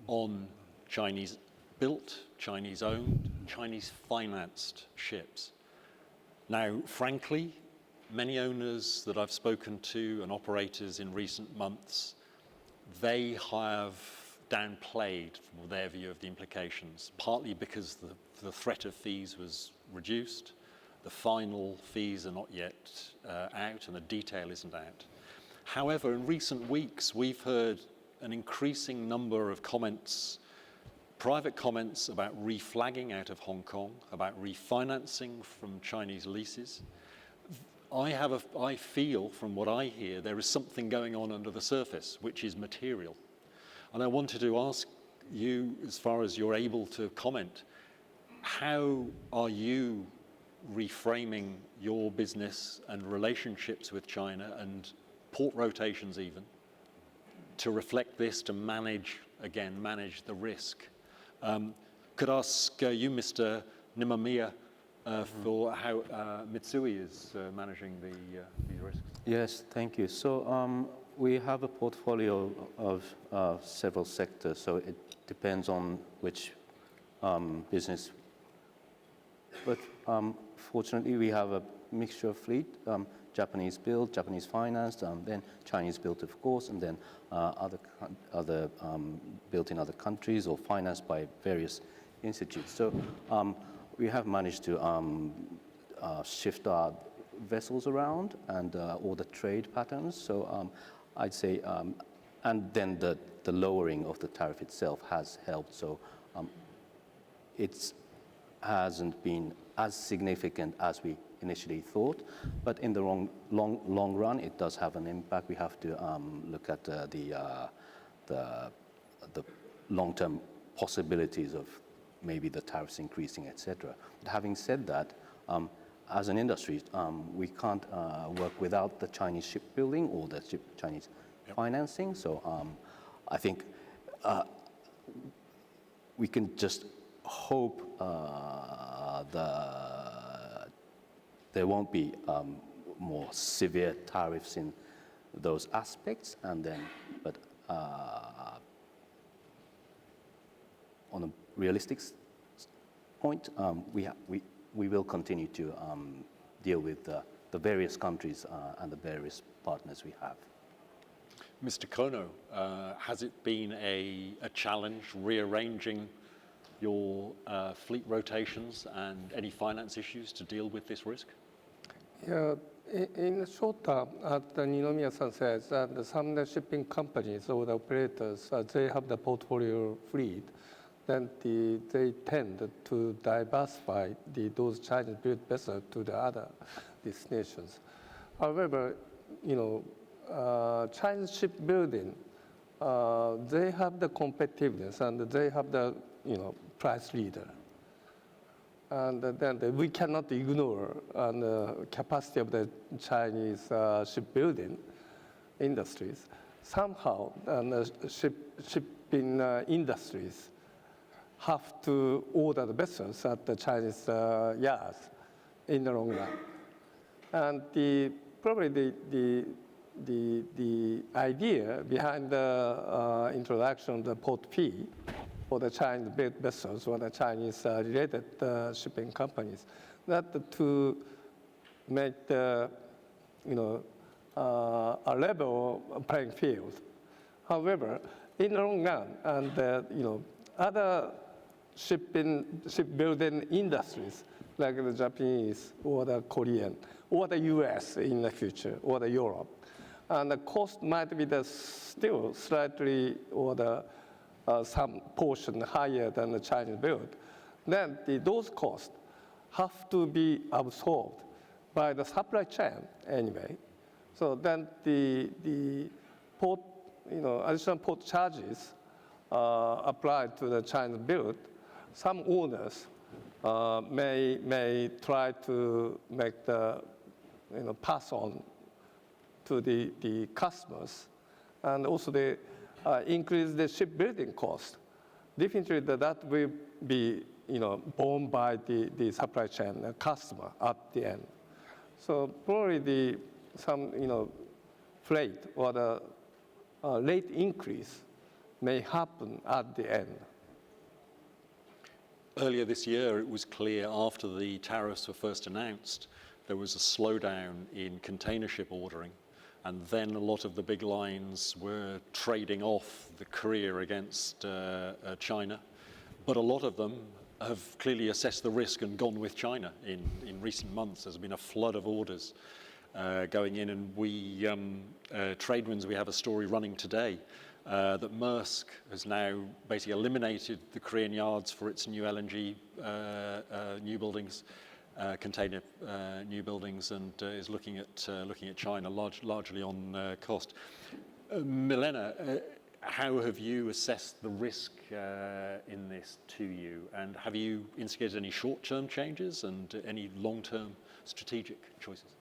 on Chinese-built, Chinese-owned, Chinese-financed ships. Now, frankly, many owners that I've spoken to and operators in recent months, they have downplayed their view of the implications, partly because the threat of fees was reduced, the final fees are not yet out, and the detail isn't out. However, in recent weeks, we've heard an increasing number of comments private comments about reflagging out of Hong Kong, about refinancing from Chinese leases. I feel, from what I hear, there is something going on under the surface, which is material. And I wanted to ask you, as far as you're able to comment, how are you reframing your business and relationships with China and port rotations even to reflect this, to manage the risk? Could I ask you, Mr. Nimamiya, for how Mitsui is managing these risks? Yes, thank you. So we have a portfolio of several sectors, so it depends on which business. But fortunately, we have a mixture of fleet, Japanese built, Japanese financed, then Chinese built, of course, and then other built in other countries or financed by various institutes. So we have managed to shift our vessels around and all the trade patterns. So I'd say, and then the lowering of the tariff itself has helped. So it hasn't been as significant as we initially thought, but in the long run, it does have an impact. We have to look at the long-term possibilities of maybe the tariffs increasing, etc. But having said that, as an industry, we can't work without the Chinese shipbuilding or the Chinese financing. So I think we can just hope there won't be more severe tariffs in those aspects, and then, but on a realistic point, we will continue to deal with the various countries and the various partners we have. Mr. Kono, has it been a challenge rearranging your fleet rotations and any finance issues to deal with this risk? Yeah, in the short term, as Ninomiya-san says, some of the shipping companies or the operators, they have the portfolio fleet, then they tend to diversify those Chinese-built vessels to the other destinations. However, Chinese shipbuilding, they have the competitiveness and they have the price leader. And then we cannot ignore the capacity of the Chinese shipbuilding industries. Somehow, shipping industries have to order the vessels at the Chinese yards in the long run. And probably the idea behind the introduction of the port fee for the Chinese-built vessels or the Chinese-related shipping companies, that to make the a level playing field. However, in the long run, and other shipbuilding industries like the Japanese or the Korean or the U.S. in the future or the Europe, and the cost might be still slightly or some portion higher than the Chinese build, then those costs have to be absorbed by the supply chain anyway. So then the port, additional port charges applied to the Chinese build. Some owners may try to make the pass on to the customers, and also they increase the shipbuilding cost. Definitely that will be borne by the supply chain, the customer at the end. So probably some freight or the rate increase may happen at the end. Earlier this year, it was clear after the tariffs were first announced, there was a slowdown in container ship ordering. And then a lot of the big lines were trading off the Korea against China. But a lot of them have clearly assessed the risk and gone with China in recent months. There's been a flood of orders going in, and we, TradeWinds, we have a story running today that Maersk has now basically eliminated the Korean yards for its new LNG new buildings, container new buildings, and is looking at China largely on cost. Milena, how have you assessed the risk in this to you, and have you instigated any short-term changes and any long-term strategic choices?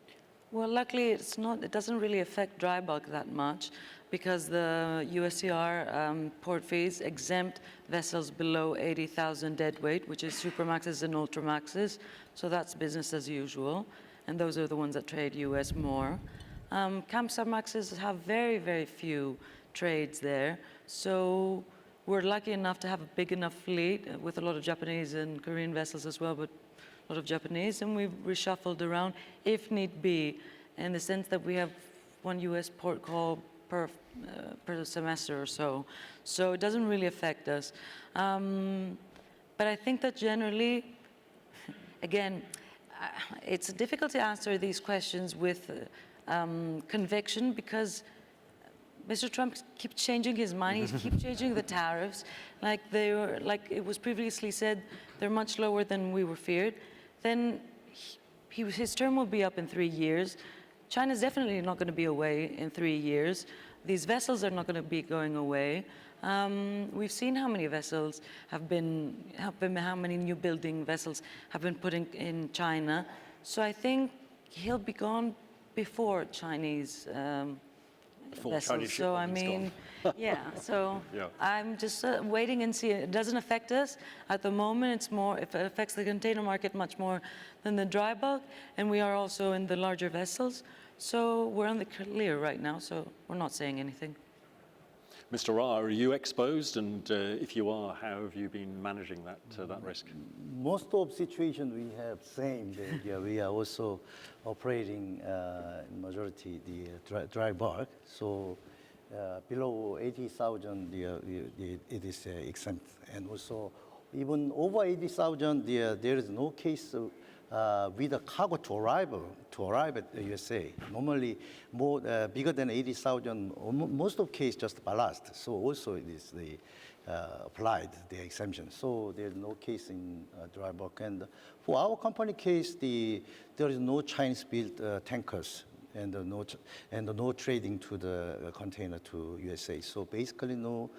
Well, luckily, it doesn't really affect dry bulk that much because the USTR port fees exempt vessels below 80,000 deadweight, which is Supramaxes and Ultramaxes. So that's business as usual. And those are the ones that trade US more. Kamsarmaxes have very, very few trades there. So we're lucky enough to have a big enough fleet with a lot of Japanese and Korean vessels as well, but a lot of Japanese, and we've reshuffled around if need be, in the sense that we have one US port call per semester or so. So it doesn't really affect us. But I think that generally, again, it's difficult to answer these questions with conviction because Mr. Trump keeps changing his mind. He keeps changing the tariffs. Like it was previously said, they're much lower than we were feared. Then his term will be up in 3 years. China's definitely not going to be away in 3 years. These vessels are not going to be going away. We've seen how many vessels how many new building vessels have been put in China. So I think he'll be gone before Chinese vessels. Chinese So I mean, yeah. So Yeah. I'm just waiting and see. It doesn't affect us at the moment. It's more. It affects the container market much more than the dry bulk, and we are also in the larger vessels. So we're on the clear right now. So we're not saying anything. Mr. Ra, are you exposed? And if you are, how have you been managing that risk? Most of situation we have same. We are also operating in majority the dry bulk. So below 80,000, it is exempt, and also even over 80,000, there is no case with a cargo to arrive at the USA. Normally, more bigger than 80,000, most of case just ballast. So also it is applied the exemption. So there's no case in dry bulk. And for our company case, there is no Chinese-built tankers and no trading to the container to USA. So basically no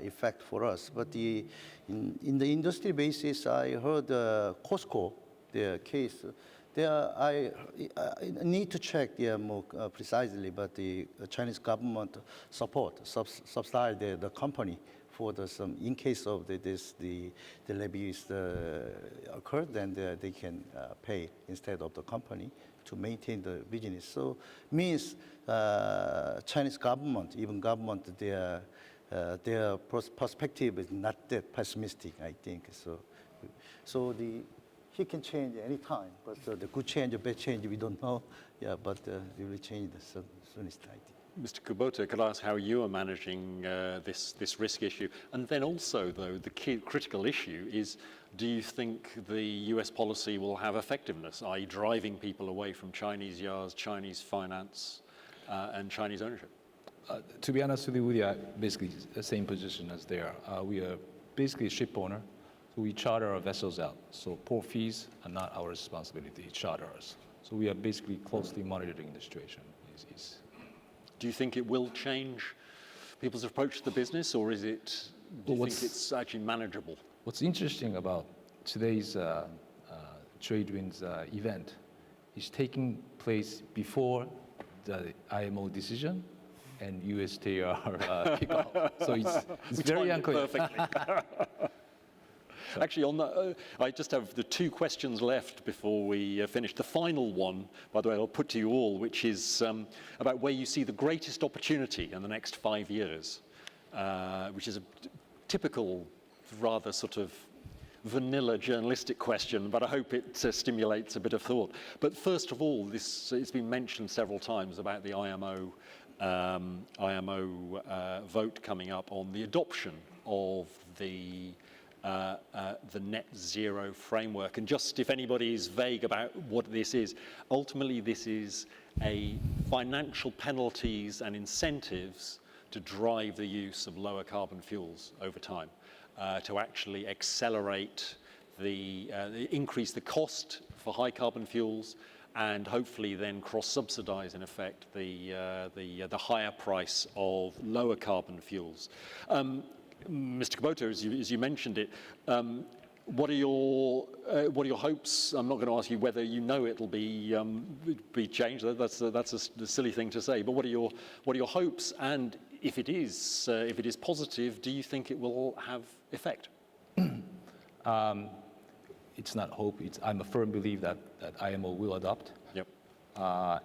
effect for us. But in the industry basis, I heard COSCO, their case, I need to check more precisely, but the Chinese government subsidize the company for some, in case of the levies occurred, then they can pay instead of the company to maintain the business. So means Chinese government, even government, their perspective is not that pessimistic, I think. So he can change any time, but the good change or bad change, we don't know. Yeah, but we will change the soonest, I think. Mr. Kubota, could I ask how you are managing this risk issue? And then also, though, the key critical issue is, do you think the US policy will have effectiveness, i.e. driving people away from Chinese yards, Chinese finance, and Chinese ownership? To be honest with you, we are basically the same position as they are. We are basically a ship owner. So we charter our vessels out. So port fees are not our responsibility, charterers. So we are basically closely monitoring the situation. Do you think it will change people's approach to the business, or is it, do you think it's actually manageable? What's interesting about today's TradeWinds event is taking place before the IMO decision and USTR kickoff. So it's very unclear. Perfectly. Actually, on that, I just have the 2 questions left before we finish. The final one, by the way, I'll put to you all, which is about where you see the greatest opportunity in the next 5 years, which is a typical, rather sort of vanilla journalistic question, but I hope it stimulates a bit of thought. But first of all, it's been mentioned several times about the IMO vote coming up on the adoption of the net zero framework. And just if anybody is vague about what this is, ultimately this is a financial penalties and incentives to drive the use of lower carbon fuels over time, to actually accelerate increase the cost for high carbon fuels, and hopefully then cross-subsidize in effect the higher price of lower carbon fuels. Mr. Kubota, as you mentioned it, what are your hopes? I'm not going to ask you whether you know it'll be changed. That's a silly thing to say. But what are your hopes? And if it is positive, do you think it will have effect? It's not hope. I'm a firm believer that IMO will adopt. Yep.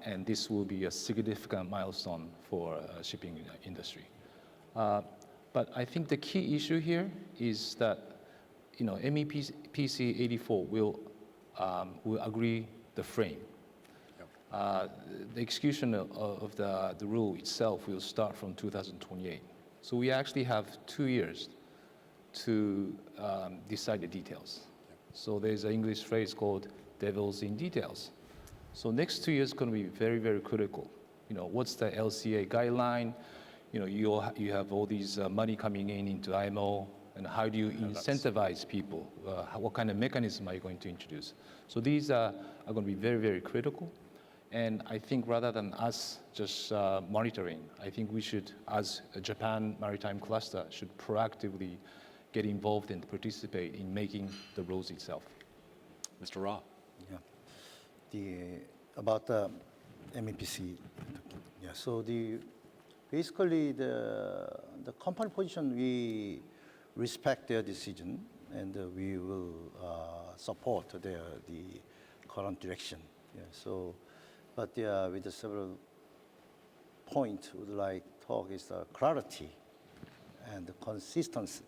And this will be a significant milestone for shipping industry. But I think the key issue here is that MEPC 84 will agree the frame. Yep. The execution of the rule itself will start from 2028. So we actually have 2 years to decide the details. So there's an English phrase called "devil's in details." So next 2 years is going to be very, very critical. What's the LCA guideline? You have all these money coming into IMO, and how do you incentivize people? What kind of mechanism are you going to introduce? So these are going to be very, very critical. And I think rather than us just monitoring, I think we should, as a Japan Maritime Cluster, should proactively get involved and participate in making the rules itself. Mr. Ra. Yeah. About the MEPC. Yeah. So basically the company position, we respect their decision, and we will support the current direction. Yeah. So, but with the several points, would like talk is the clarity and the consistency,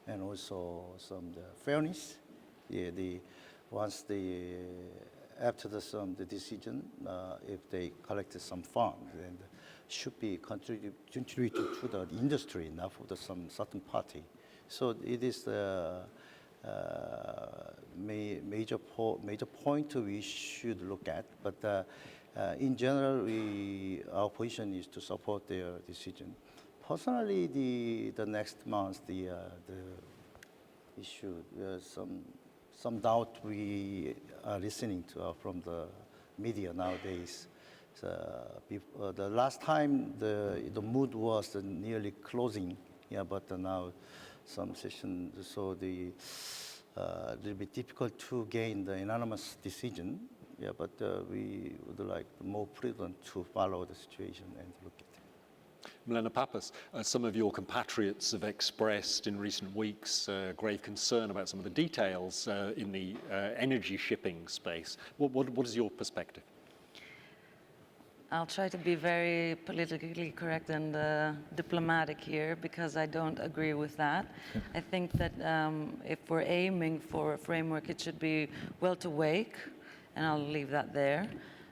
and also the fairness. Yeah, once after the decision, if they collected some funds, and should be contributed to the industry, not for some certain party. So it is the major point we should look at. But in general, our position is to support their decision. Personally, the next month, the issue, some doubt we are listening to from the media nowadays. The last time the mood was nearly closing, yeah, but now some session, so it will be difficult to gain the unanimous decision. Yeah, but we would like more prudent to follow the situation and look at it. Milena Pappas, some of your compatriots have expressed in recent weeks grave concern about some of the details in the energy shipping space. What is your perspective? I'll try to be very politically correct and diplomatic here, because I don't agree with that. I think that if we're aiming for a framework, it should be well to wake, and I'll leave that there.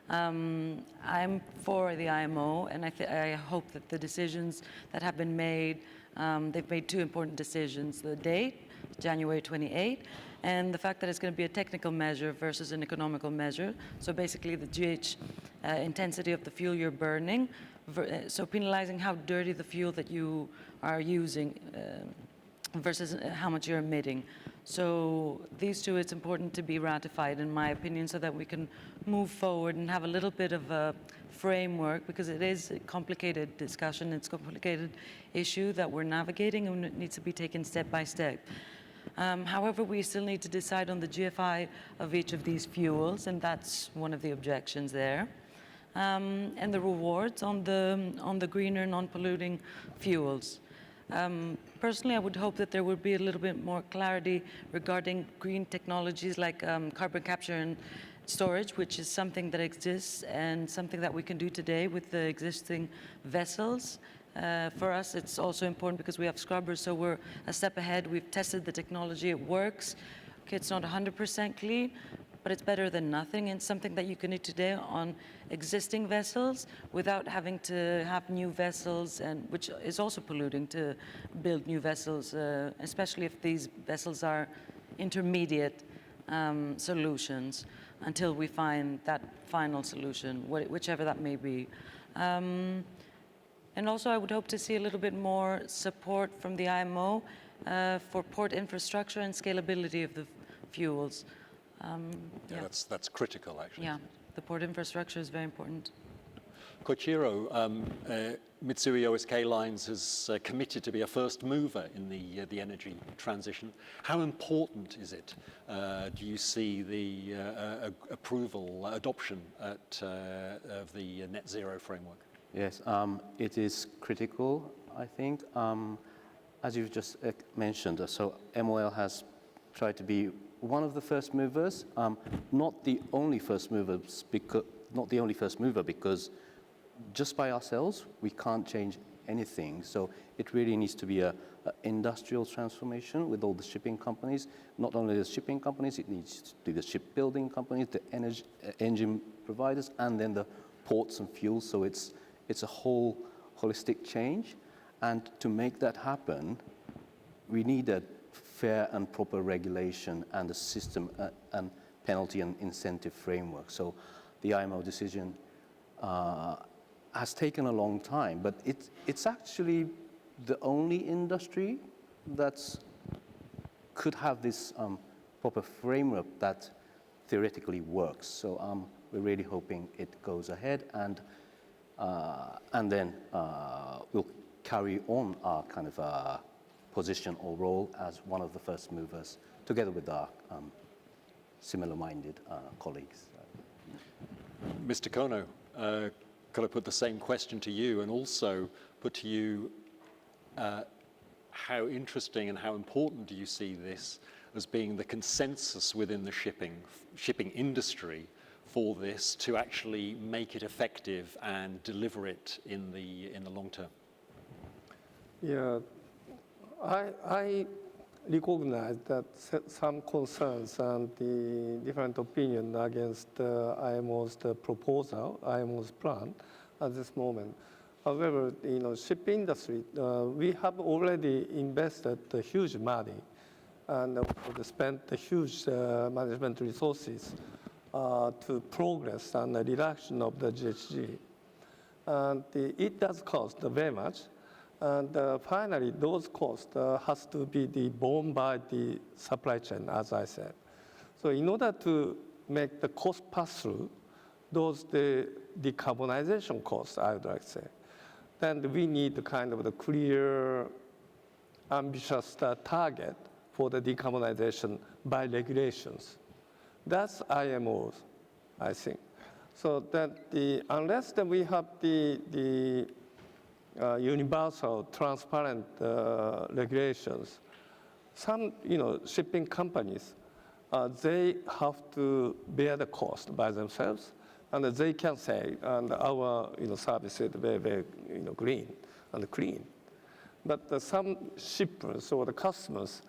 I'm for the IMO, and I hope that the decisions that have been made, they've made two important decisions: the date, January 28, and the fact that it's going to be a technical measure versus an economical measure. So basically the GH intensity of the fuel you're burning, so penalizing how dirty the fuel that you are using versus how much you're emitting. So these two, it's important to be ratified, in my opinion, so that we can move forward and have a little bit of a framework, because it is a complicated discussion, it's a complicated issue that we're navigating, and it needs to be taken step by step. However, we still need to decide on the GFI of each of these fuels, and that's one of the objections there. And the rewards on the greener, non-polluting fuels. Personally, I would hope that there would be a little bit more clarity regarding green technologies like carbon capture and storage, which is something that exists and something that we can do today with the existing vessels. For us, it's also important because we have scrubbers, so we're a step ahead. We've tested the technology, it works. Okay, it's not 100% clean, but it's better than nothing, and something that you can do today on existing vessels without having to have new vessels, and which is also polluting to build new vessels, especially if these vessels are intermediate solutions until we find that final solution, whichever that may be. And also I would hope to see a little bit more support from the IMO for port infrastructure and scalability of the fuels. Yeah, that's critical, actually. Yeah, the port infrastructure is very important. Koichiro, Mitsui O.S.K. Lines has committed to be a first mover in the energy transition. How important is it? Do you see the adoption of the net zero framework? Yes, it is critical, I think. As you've just mentioned, so MOL has tried to be one of the first movers, not the only first mover, because just by ourselves we can't change anything. So it really needs to be an industrial transformation with all the shipping companies. Not only the shipping companies, it needs to be the shipbuilding companies, the engine providers, and then the ports and fuels. So it's a whole holistic change. And to make that happen, we need a fair and proper regulation and a system and penalty and incentive framework. So the IMO decision has taken a long time, but it's actually the only industry that could have this proper framework that theoretically works. So we're really hoping it goes ahead, and then we'll carry on our kind of position or role as one of the first movers, together with our similar-minded colleagues. Mr. Kono, could I put the same question to you, and also put to you how interesting and how important do you see this as being the consensus within the shipping industry for this to actually make it effective and deliver it in the long term? Yeah, I recognize that some concerns and the different opinion against IMO's proposal, IMO's plan at this moment. However, ship industry, we have already invested huge money and spent huge management resources to progress and the reduction of the GHG. And it does cost very much. And finally, those costs has to be borne by the supply chain, as I said. So in order to make the cost pass through, the decarbonization costs, I would like to say, then we need kind of the clear, ambitious target for the decarbonization by regulations. That's IMO's, I think. So that unless we have the universal, transparent regulations, some shipping companies, they have to bear the cost by themselves, and they can say, and our service is very, very green and clean. But some shippers or the customers,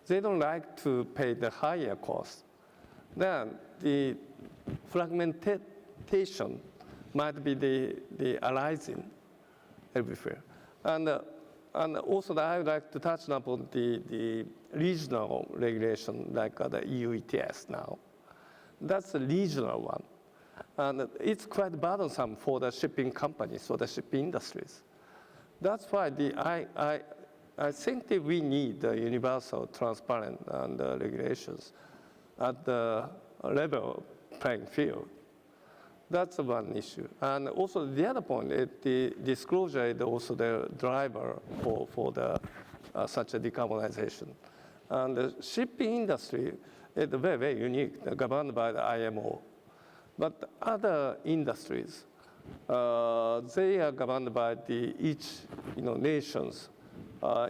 they don't like to pay the higher cost. Then the fragmentation might be the arising everywhere. And also I would like to touch upon the regional regulation, like the EU ETS now. That's a regional one. And it's quite burdensome for the shipping companies, for the shipping industries. That's why I think that we need universal, transparent and regulations at the level playing field. That's one issue. And also the other point is the disclosure is also the driver for such a decarbonization. And the shipping industry is very, very unique, governed by the IMO. But other industries, they are governed by each nation's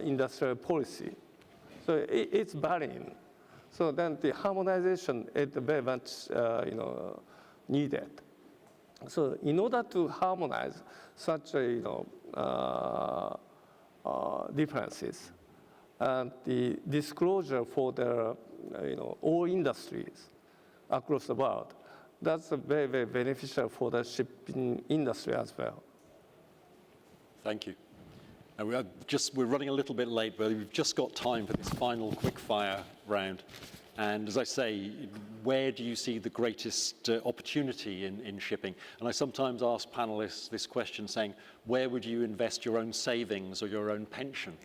industrial policy. So it's varying. So then the harmonization is very much needed. So in order to harmonize such differences, and the disclosure for the all industries across the world, that's very, very beneficial for the shipping industry as well. Thank you. And we're running a little bit late, but we've just got time for this final quick fire round. And as I say, where do you see the greatest opportunity in shipping? And I sometimes ask panelists this question saying, where would you invest your own savings or your own pension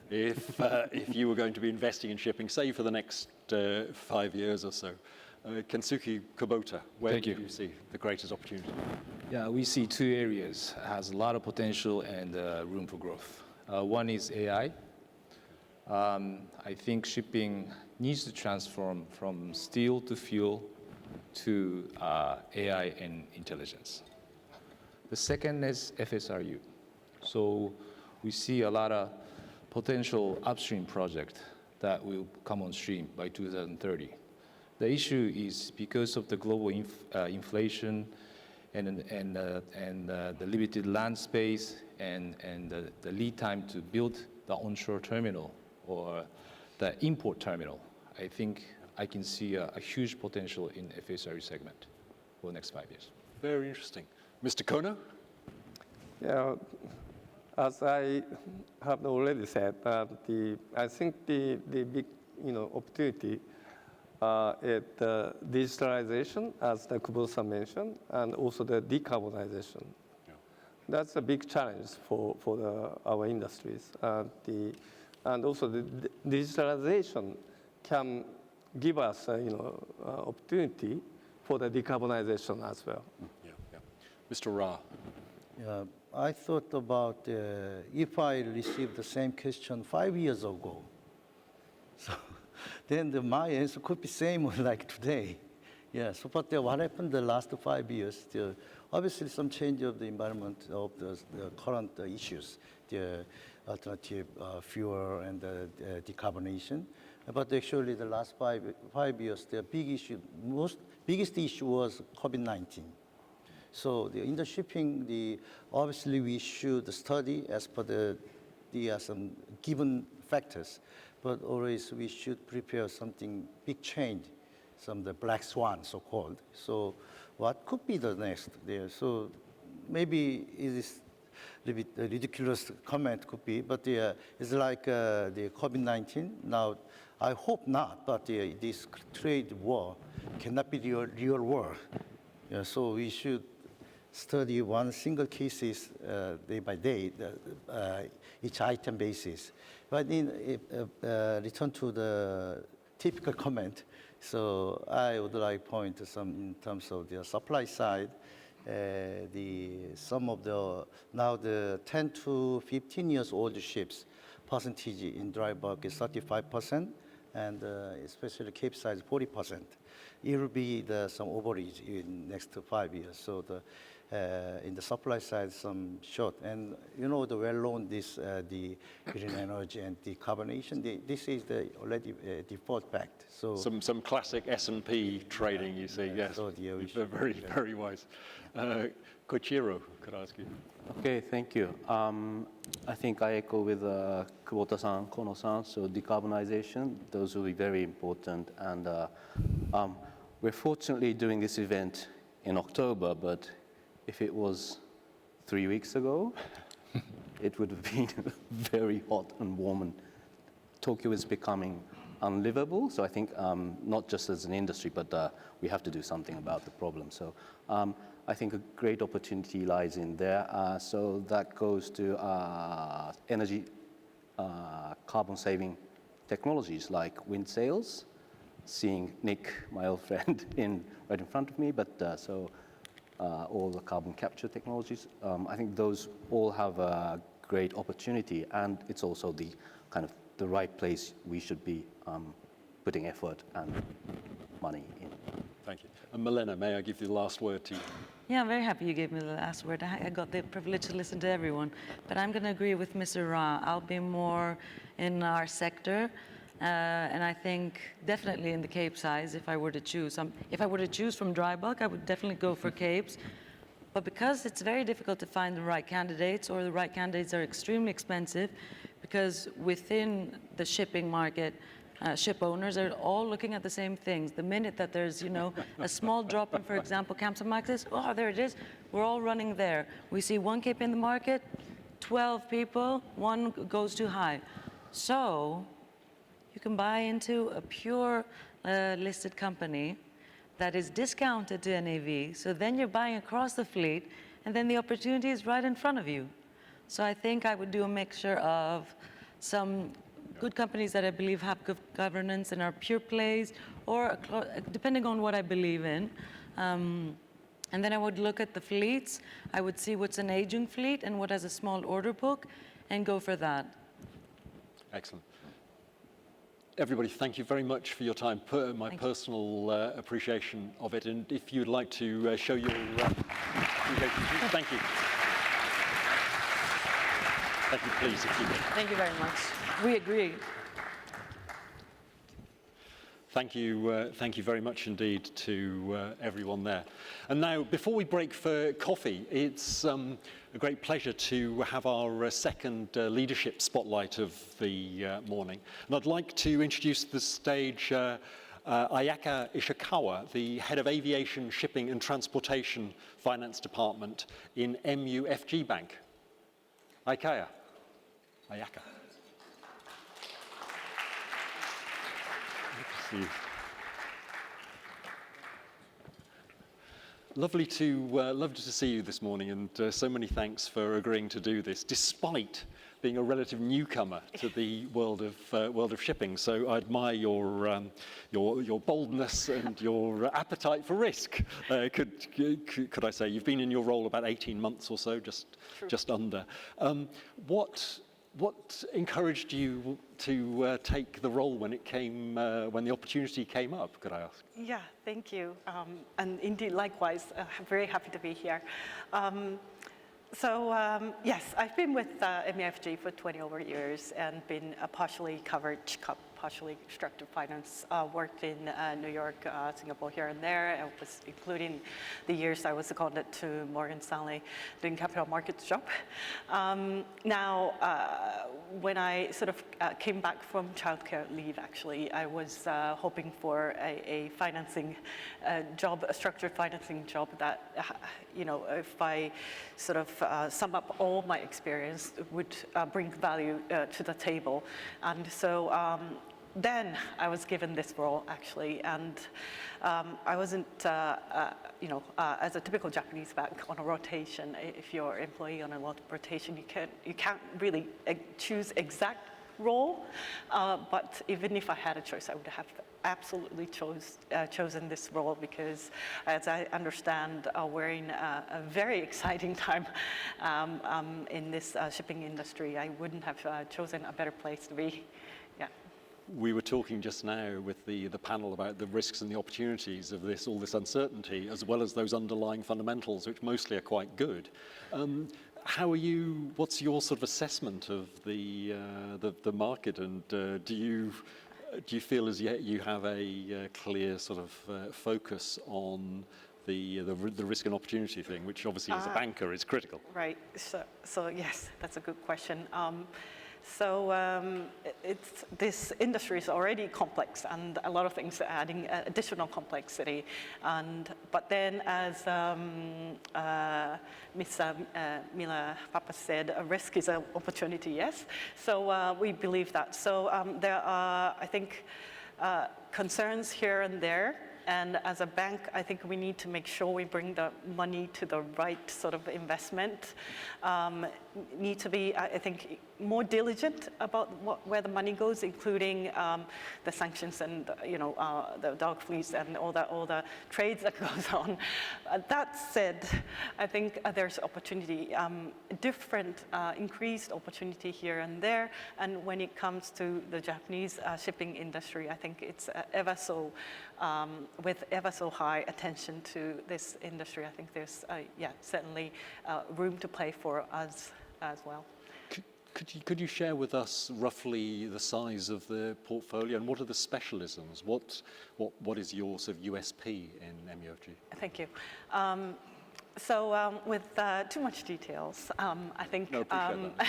if you were going to be investing in shipping, say for the next 5 years or so? Kensuke Kubota, where do you see the greatest opportunity? Yeah, we see two areas has a lot of potential and room for growth. One is AI. I think shipping needs to transform from steel to fuel to AI and intelligence. The second is FSRU. So we see a lot of potential upstream project that will come on stream by 2030. The issue is because of the global inflation and the limited land space and the lead time to build the onshore terminal or the import terminal, I think I can see a huge potential in FSRU segment for the next 5 years. Very interesting. Mr. Kono? Yeah, as I have already said, I think the big opportunity is the digitalization, as the Kubota mentioned, and also the decarbonization. Yeah. That's a big challenge for our industries. And also the digitalization can give us opportunity for the decarbonization as well. Yeah, yeah. Mr. Ra. Yeah, I thought about if I received the same question 5 years ago, so then my answer could be same like today. Yeah, so but what happened the last 5 years? Obviously, some change of the environment of the current issues, the alternative fuel and the decarbonation. But actually, the last five years, the biggest issue was COVID-19. So in the shipping, obviously we should study as per the some given factors, but always we should prepare something big change, some the black swan so-called. So what could be the next there? So maybe it is a little bit ridiculous comment could be, but it's like the COVID-19. Now, I hope not, but this trade war cannot be the real war. Yeah, so we should study one single cases day by day, each item basis. But in return to the typical comment, so I would like to point to some in terms of the supply side. Some of now the 10 to 15 years old ships percentage in dry bulk is 35%, and especially Capesize 40%. It will be some overage in next 5 years. So in the supply side, some short. And the well-known the green energy and decarbonation. This is already a default fact. So some classic S&P trading, you see. Yes, so very wise. Koichiro, could I ask you? Okay, thank you. I think I echo with Kubota-san, Kono-san. So decarbonization, those will be very important. And we're fortunately doing this event in October, but if it was 3 weeks ago, it would have been very hot and warm, and Tokyo is becoming unlivable. So I think not just as an industry, but we have to do something about the problem. So I think a great opportunity lies in there. So that goes to energy carbon-saving technologies like wind sails. Seeing Nick, my old friend, right in front of me, but all the carbon capture technologies. I think those all have a great opportunity, and it's also the kind of the right place we should be putting effort and money in. Thank you. And Milena, may I give you the last word to you? Yeah, I'm very happy you gave me the last word. I got the privilege to listen to everyone. But I'm going to agree with Mr. Ra. I'll be more in our sector. And I think definitely in the Capesize, if I were to choose. If I were to choose from dry bulk, I would definitely go for Capes. But because it's very difficult to find the right candidates, or the right candidates are extremely expensive, because within the shipping market, ship owners are all looking at the same things. The minute that there's, a small drop in, for example, Kamsamaxis, oh, there it is, we're all running there. We see one Cape in the market, 12 people, one goes too high. So You can buy into a pure listed company that is discounted to NAV. So then you're buying across the fleet, and then the opportunity is right in front of you. So I think I would do a mixture of some good companies that I believe have good governance and are pure plays, or depending on what I believe in. And then I would look at the fleets. I would see what's an aging fleet and what has a small order book, and go for that. Excellent. Everybody, thank you very much for your time. My personal appreciation of it. And if you'd like to show your appreciation, thank you. Thank you, please, if you could. Thank you very much. We agree. Thank you very much indeed to everyone there. And now, before we break for coffee, it's a great pleasure to have our second leadership spotlight of the morning. And I'd like to introduce to the stage Ayaka Ishikawa, the head of Aviation, Shipping and Transportation Finance Department in MUFG Bank. Ayaka. Lovely to see you this morning, and so many thanks for agreeing to do this, despite being a relative newcomer to the world of shipping. So I admire your boldness and your appetite for risk. Could I say you've been in your role about 18 months or so, just under. What encouraged you to take the role when when the opportunity came up, could I ask? Yeah, thank you. And indeed, likewise, I'm very happy to be here. Yes, I've been with MUFG for 20 over years and been partially covered, partially structured finance, worked in New York, Singapore, here and there. I was including the years I was seconded to Morgan Stanley doing capital markets job. When I sort of came back from childcare leave, actually, I was hoping for a financing job, a structured financing job that, if I sort of sum up all my experience, would bring value to the table. And so then I was given this role, actually, and I wasn't, as a typical Japanese bank on a rotation. If you're an employee on a rotation, you can't really choose exact role. But even if I had a choice, I would have absolutely chosen this role because, as I understand, we're in a very exciting time in this shipping industry. I wouldn't have chosen a better place to be. Yeah. We were talking just now with the panel about the risks and the opportunities of all this uncertainty, as well as those underlying fundamentals, which mostly are quite good. What's your sort of assessment of the market, and do you feel as yet you have a clear sort of focus on the risk and opportunity thing, which obviously as a banker is critical? Right. So yes, that's a good question. This industry is already complex, and a lot of things are adding additional complexity. But then, as Ms. Mila Papa said, a risk is an opportunity, yes. So we believe that. So there are, I think, concerns here and there. And as a bank, I think we need to make sure we bring the money to the right sort of investment. Need to be, I think, more diligent about where the money goes, including the sanctions and the dark fleets and all the trades that goes on. That said, I think there's opportunity, different increased opportunity here and there. And when it comes to the Japanese shipping industry, I think it's with ever so high attention to this industry. I think there's certainly room to play for us as well. Could you share with us roughly the size of the portfolio and what are the specialisms? What is your sort of USP in MUFG? Thank you. With too much details, I think No, appreciate that.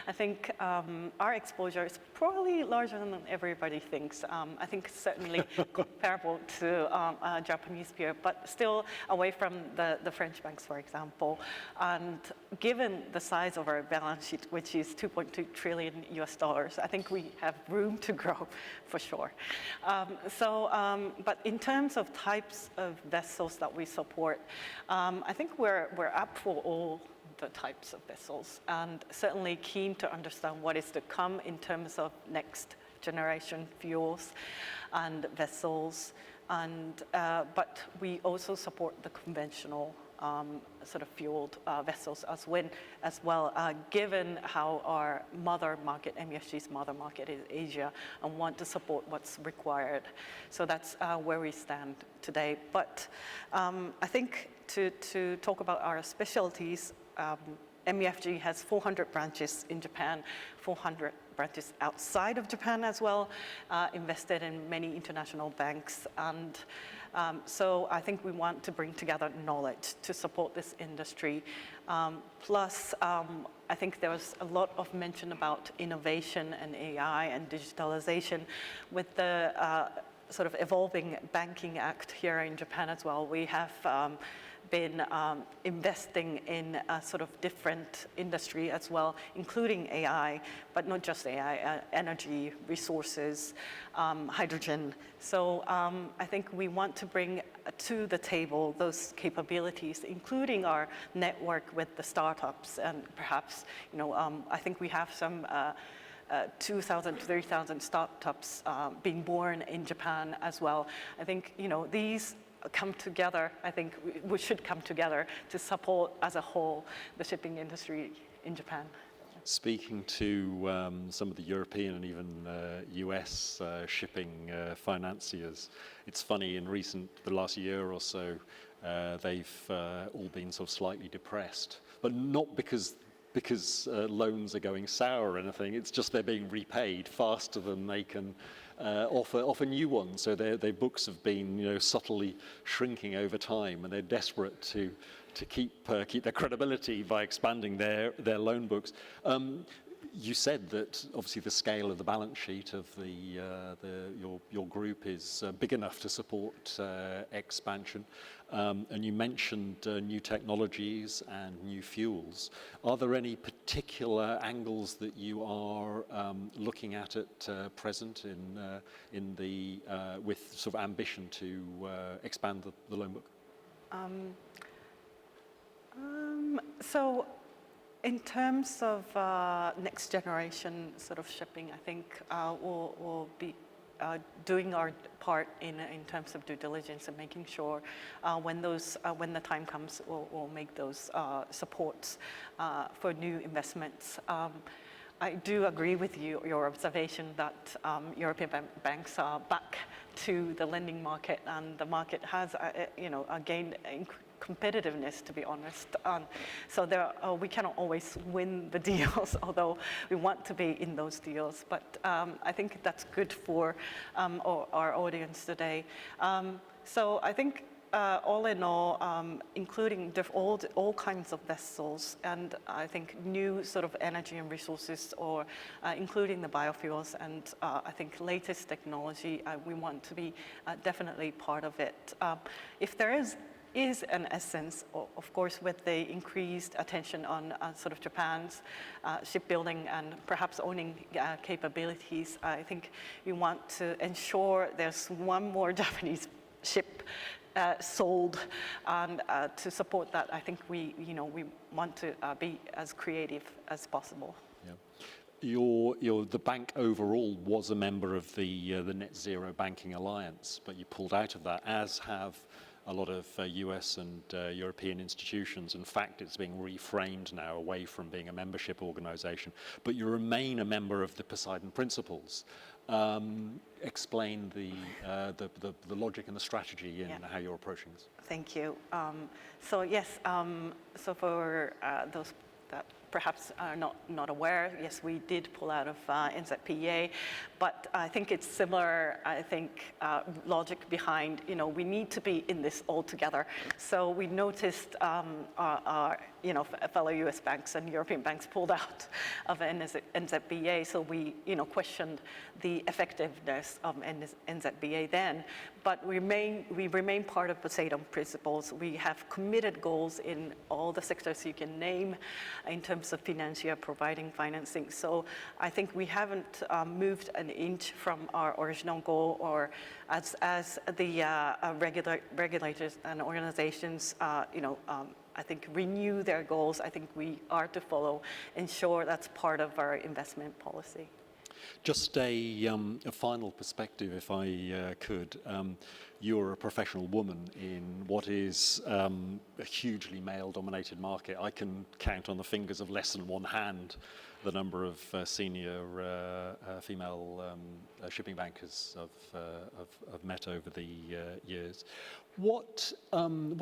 I think our exposure is probably larger than everybody thinks. I think certainly comparable to a Japanese peer, but still away from the French banks, for example. And given the size of our balance sheet, which is 2.2 trillion US dollars, I think we have room to grow for sure. But in terms of types of vessels that we support, I think we're up for all the types of vessels, and certainly keen to understand what is to come in terms of next generation fuels and vessels. And but we also support the conventional sort of fueled vessels as well, given how our mother market, MUFG's mother market is Asia, and want to support what's required. So that's where we stand today. But I think to talk about our specialties, MUFG has 400 branches in Japan, 400 branches outside of Japan as well, invested in many international banks. And so I think we want to bring together knowledge to support this industry. Plus, I think there was a lot of mention about innovation and AI and digitalization with the sort of evolving Banking Act here in Japan as well. We have been investing in a sort of different industry as well, including AI, but not just AI, energy, resources, hydrogen. So I think we want to bring to the table those capabilities, including our network with the startups, and perhaps, I think we have some 2,000 to 3,000 startups being born in Japan as well. I think, these come together. I think we should come together to support as a whole the shipping industry in Japan. Speaking to some of the European and even US shipping financiers, it's funny, in the last year or so, they've all been sort of slightly depressed, but not because loans are going sour or anything. It's just they're being repaid faster than they can offer new ones. So their books have been subtly shrinking over time, and they're desperate to keep their credibility by expanding their loan books. You said that obviously the scale of the balance sheet of your group is big enough to support expansion, and you mentioned new technologies and new fuels. Are there any particular angles that you are looking at present with sort of ambition to expand the loan book? So in terms of next generation sort of shipping, I think we'll be doing our part in terms of due diligence and making sure when the time comes, we'll make those supports for new investments. I do agree with your observation that European banks are back to the lending market, and the market has gained competitiveness, to be honest. So we cannot always win the deals, although we want to be in those deals. But I think that's good for our audience today. So I think all in all, including all kinds of vessels, and I think new sort of energy and resources, or including the biofuels, and I think latest technology, we want to be definitely part of it. If there is an essence, of course, with the increased attention on sort of Japan's shipbuilding and perhaps owning capabilities, I think we want to ensure there's one more Japanese ship sold, and to support that, I think we want to be as creative as possible. Yeah. The bank overall was a member of the Net Zero Banking Alliance, but you pulled out of that, as have a lot of US and European institutions. In fact, it's being reframed now away from being a membership organization, but you remain a member of the Poseidon Principles. Explain the logic and the strategy in how you're approaching this. Thank you. So yes, so for those that perhaps are not aware, yes, we did pull out of NZPA, but I think it's similar, logic behind, we need to be in this all together. So we noticed our fellow US banks and European banks pulled out of NZBA, so we, questioned the effectiveness of NZBA then, but we remain part of Poseidon Principles. We have committed goals in all the sectors you can name in terms of financier providing financing. So I think we haven't moved an inch from our original goal, or as the regulators and organizations, I think renew their goals. I think we are to follow, ensure that's part of our investment policy. Just a final perspective, if I could. You're a professional woman in what is a hugely male-dominated market. I can count on the fingers of less than one hand the number of senior female shipping bankers I've met over the years. What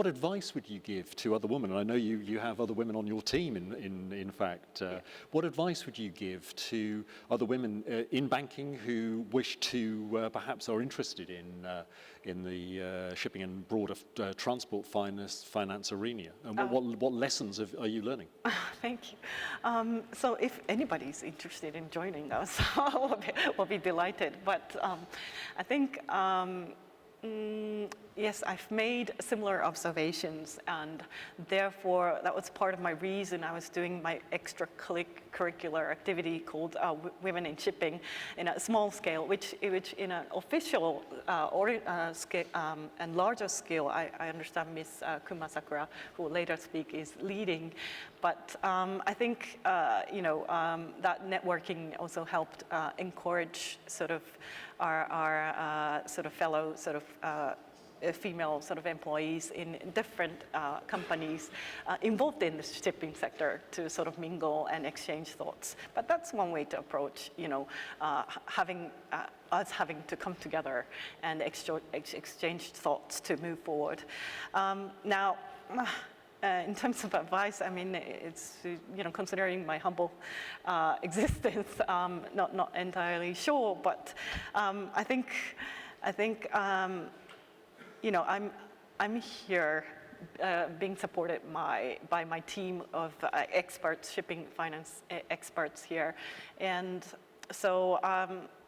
advice would you give to other women? And I know you have other women on your team, in fact. What advice would you give to other women in banking who wish to, perhaps are interested in the shipping and broader transport finance arena? And what lessons are you learning? Thank you. So if anybody's interested in joining us, we'll be delighted. But I think, yes, I've made similar observations, and therefore that was part of my reason I was doing my extracurricular activity called Women in Shipping in a small scale, which in an official scale and larger scale, I understand Ms. Kuma Sakura, who will later speak, is leading. But I think that networking also helped encourage sort of our sort of fellow sort of female sort of employees in different companies involved in the shipping sector to sort of mingle and exchange thoughts. But that's one way to approach, having to come together and exchange thoughts to move forward. Now, in terms of advice, I mean, it's, considering my humble existence, not entirely sure, but I think I'm here being supported by my team of experts, shipping finance experts here, and so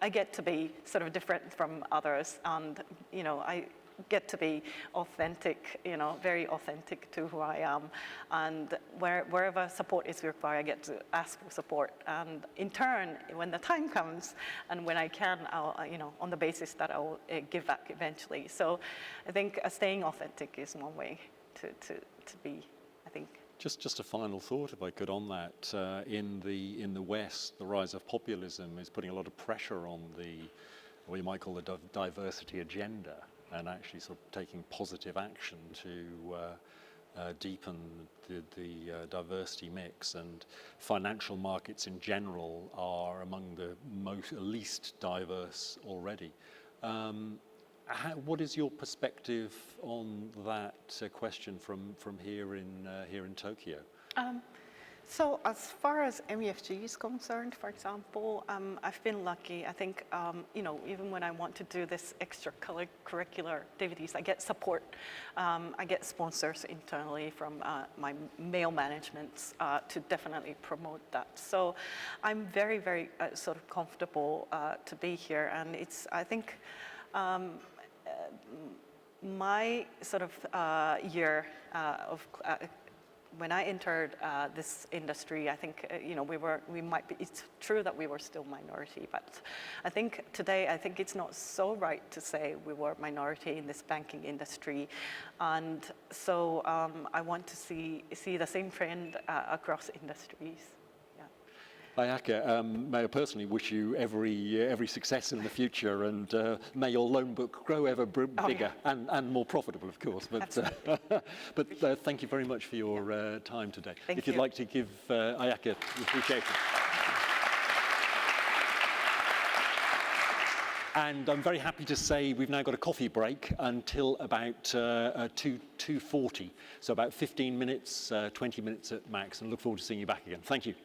I get to be sort of different from others, and I get to be authentic, very authentic to who I am, and wherever support is required, I get to ask for support, and in turn, when the time comes and when I can, I'll, on the basis that I'll give back eventually. So I think staying authentic is one way to be, I think. Just a final thought, if I could, on that. In the West, the rise of populism is putting a lot of pressure on what you might call the diversity agenda, and actually sort of taking positive action to deepen the diversity mix. And financial markets in general are among the least diverse already. What is your perspective on that question from here in Tokyo? So as far as MUFG is concerned, for example, I've been lucky. I think, even when I want to do this extracurricular activities, I get support. I get sponsors internally from my male managements to definitely promote that. So I'm very, very sort of comfortable to be here. And it's, I think, my sort of year of when I entered this industry, I think it's true that we were still minority, but I think today, it's not so right to say we were minority in this banking industry, and so I want to see the same trend across industries. Ayaka, may I personally wish you every success in the future, and may your loan book grow ever bigger and more profitable, of course. But thank you very much for your time today. If you'd like to give Ayaka appreciation. And I'm very happy to say we've now got a coffee break until about 2:40, so about 15 minutes, 20 minutes at max, and look forward to seeing you back again. Thank you.